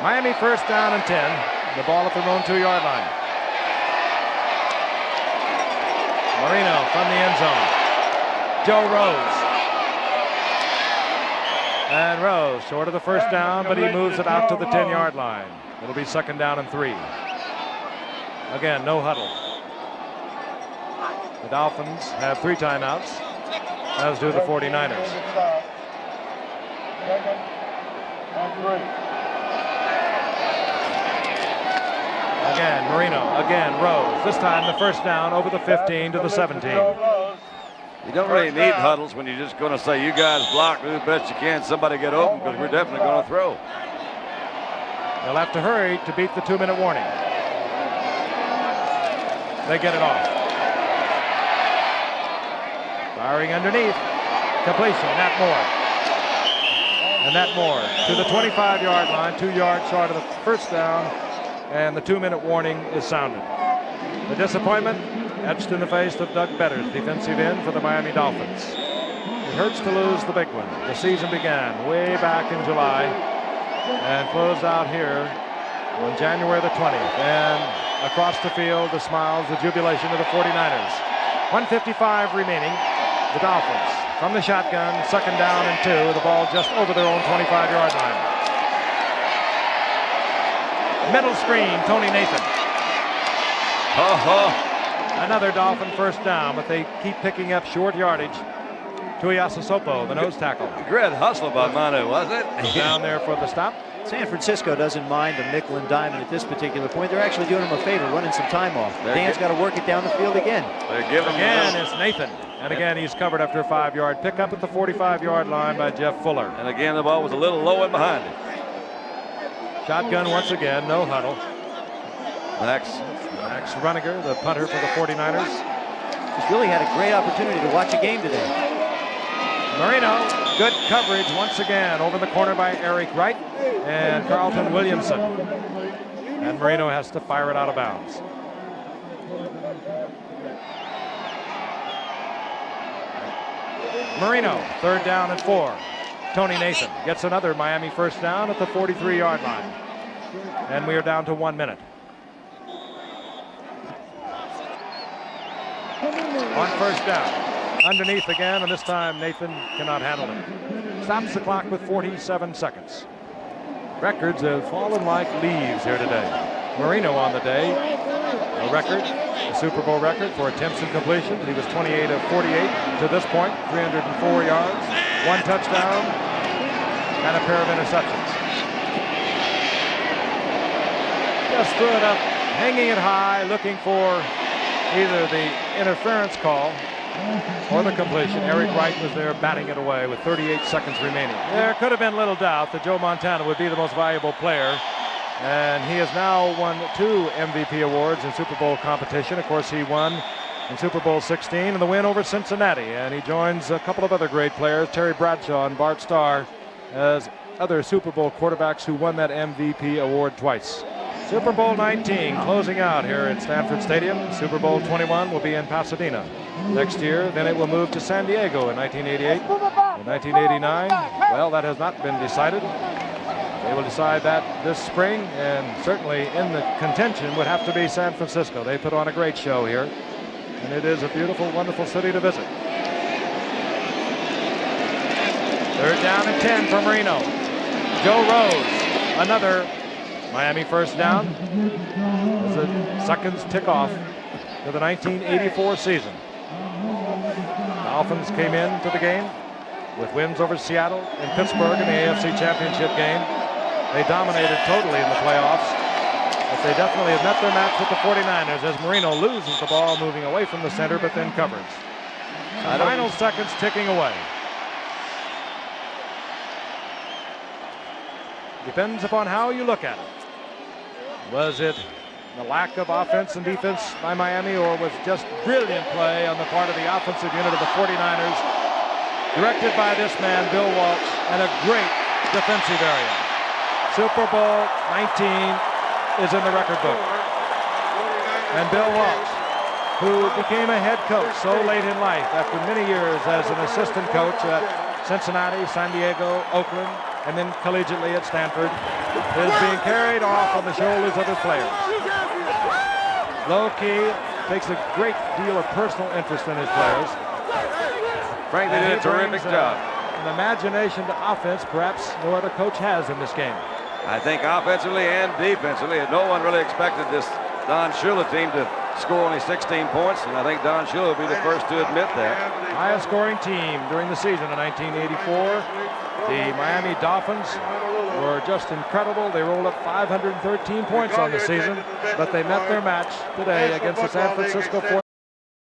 Miami 1st down and 10. The ball at their own 2-yard line. Marino from the end zone. Joe Rose. And Rose short of the first down, but he moves it out to the 10-yard line. It'll be 2nd down and 3. Again, no huddle. The Dolphins have 3 timeouts, as do the 49ers. Again, Marino, again, Rose. This time the first down over the 15 to the 17. You don't really need huddles when you're just going to say, you guys block, do the best you can, somebody get open, because we're definitely going to throw. They'll have to hurry to beat the 2-minute warning. They get it off. Firing underneath. Completion, Nat Moore. And Nat Moore to the 25-yard line, 2 yards short of the first down, and the 2-minute warning is sounded. The disappointment etched in the face of Doug Betters, defensive end for the Miami Dolphins. It hurts to lose the big one. The season began way back in July and closed out here on January the 20th. And across the field, the smiles, the jubilation of the 49ers. 1:55 remaining. The Dolphins from the shotgun, 2nd down and 2. The ball just over their own 25-yard line. Middle screen, Tony Nathan. Another Dolphin first down, but they keep picking up short yardage. Tuiasosopo, the nose tackle. Great hustle by Manu, wasn't it? Down there for the stop. San Francisco doesn't mind a nickel and diamond at this particular point. They're actually doing him a favor, running some time off. Dan's got to work it down the field again. They're giving again, it's Nathan. And again, he's covered after a 5-yard pickup at the 45-yard line by Jeff Fuller. And again, the ball was a little low and behind him. Shotgun once again, no huddle. Max Runiger, the punter for the 49ers. He's really had a great opportunity to watch a game today. Marino, good coverage once again over the corner by Eric Wright and Carlton Williamson. And Marino has to fire it out of bounds. Marino, 3rd down and 4. Tony Nathan gets another Miami first down at the 43-yard line. And we are down to 1 minute. On first down. Underneath again, and this time Nathan cannot handle it. Stops the clock with 47 seconds. Records have fallen like leaves here today. Marino on the day, a record, a Super Bowl record for attempts and completions. He was 28 of 48 to this point, 304 yards, 1 touchdown, and a pair of interceptions. Just threw it up, hanging it high, looking for either the interference call or the completion. Eric Wright was there batting it away with 38 seconds remaining. There could have been little doubt that Joe Montana would be the most valuable player, and he has now won 2 MVP awards in Super Bowl competition. Of course, he won in Super Bowl 16 and the win over Cincinnati, and he joins a couple of other great players, Terry Bradshaw and Bart Starr, as other Super Bowl quarterbacks who won that MVP award twice. Super Bowl 19 closing out here at Stanford Stadium. Super Bowl 21 will be in Pasadena next year. Then it will move to San Diego in 1988. In 1989, well, that has not been decided. They will decide that this spring, and certainly in the contention would have to be San Francisco. They put on a great show here, and it is a beautiful, wonderful city to visit. 3rd down and 10 for Marino. Joe Rose, another Miami first down as the seconds tick off to the 1984 season. Dolphins came into the game with wins over Seattle and Pittsburgh in the AFC Championship game. They dominated totally in the playoffs, but they definitely have met their match with the 49ers as Marino loses the ball moving away from the center, but then covers. The final seconds ticking away. Depends upon how you look at it. Was it the lack of offense and defense by Miami, or was it just brilliant play on the part of the offensive unit of the 49ers, directed by this man, Bill Walsh, and a great defensive area? Super Bowl 19 is in the record book. And Bill Walsh, who became a head coach so late in life after many years as an assistant coach at Cincinnati, San Diego, Oakland, and then collegiately at Stanford, is being carried off on the shoulders of his players. Low-key, takes a great deal of personal interest in his players. Frank, they did a terrific job. An imagination to offense perhaps no other coach has in this game. I think offensively and defensively, no one really expected this Don Shula team to score only 16 points, and I think Don Shula will be the first to admit that. Highest scoring team during the season in 1984. The Miami Dolphins were just incredible. They rolled up 513 points on the season, but they met their match today against the San Francisco 49ers.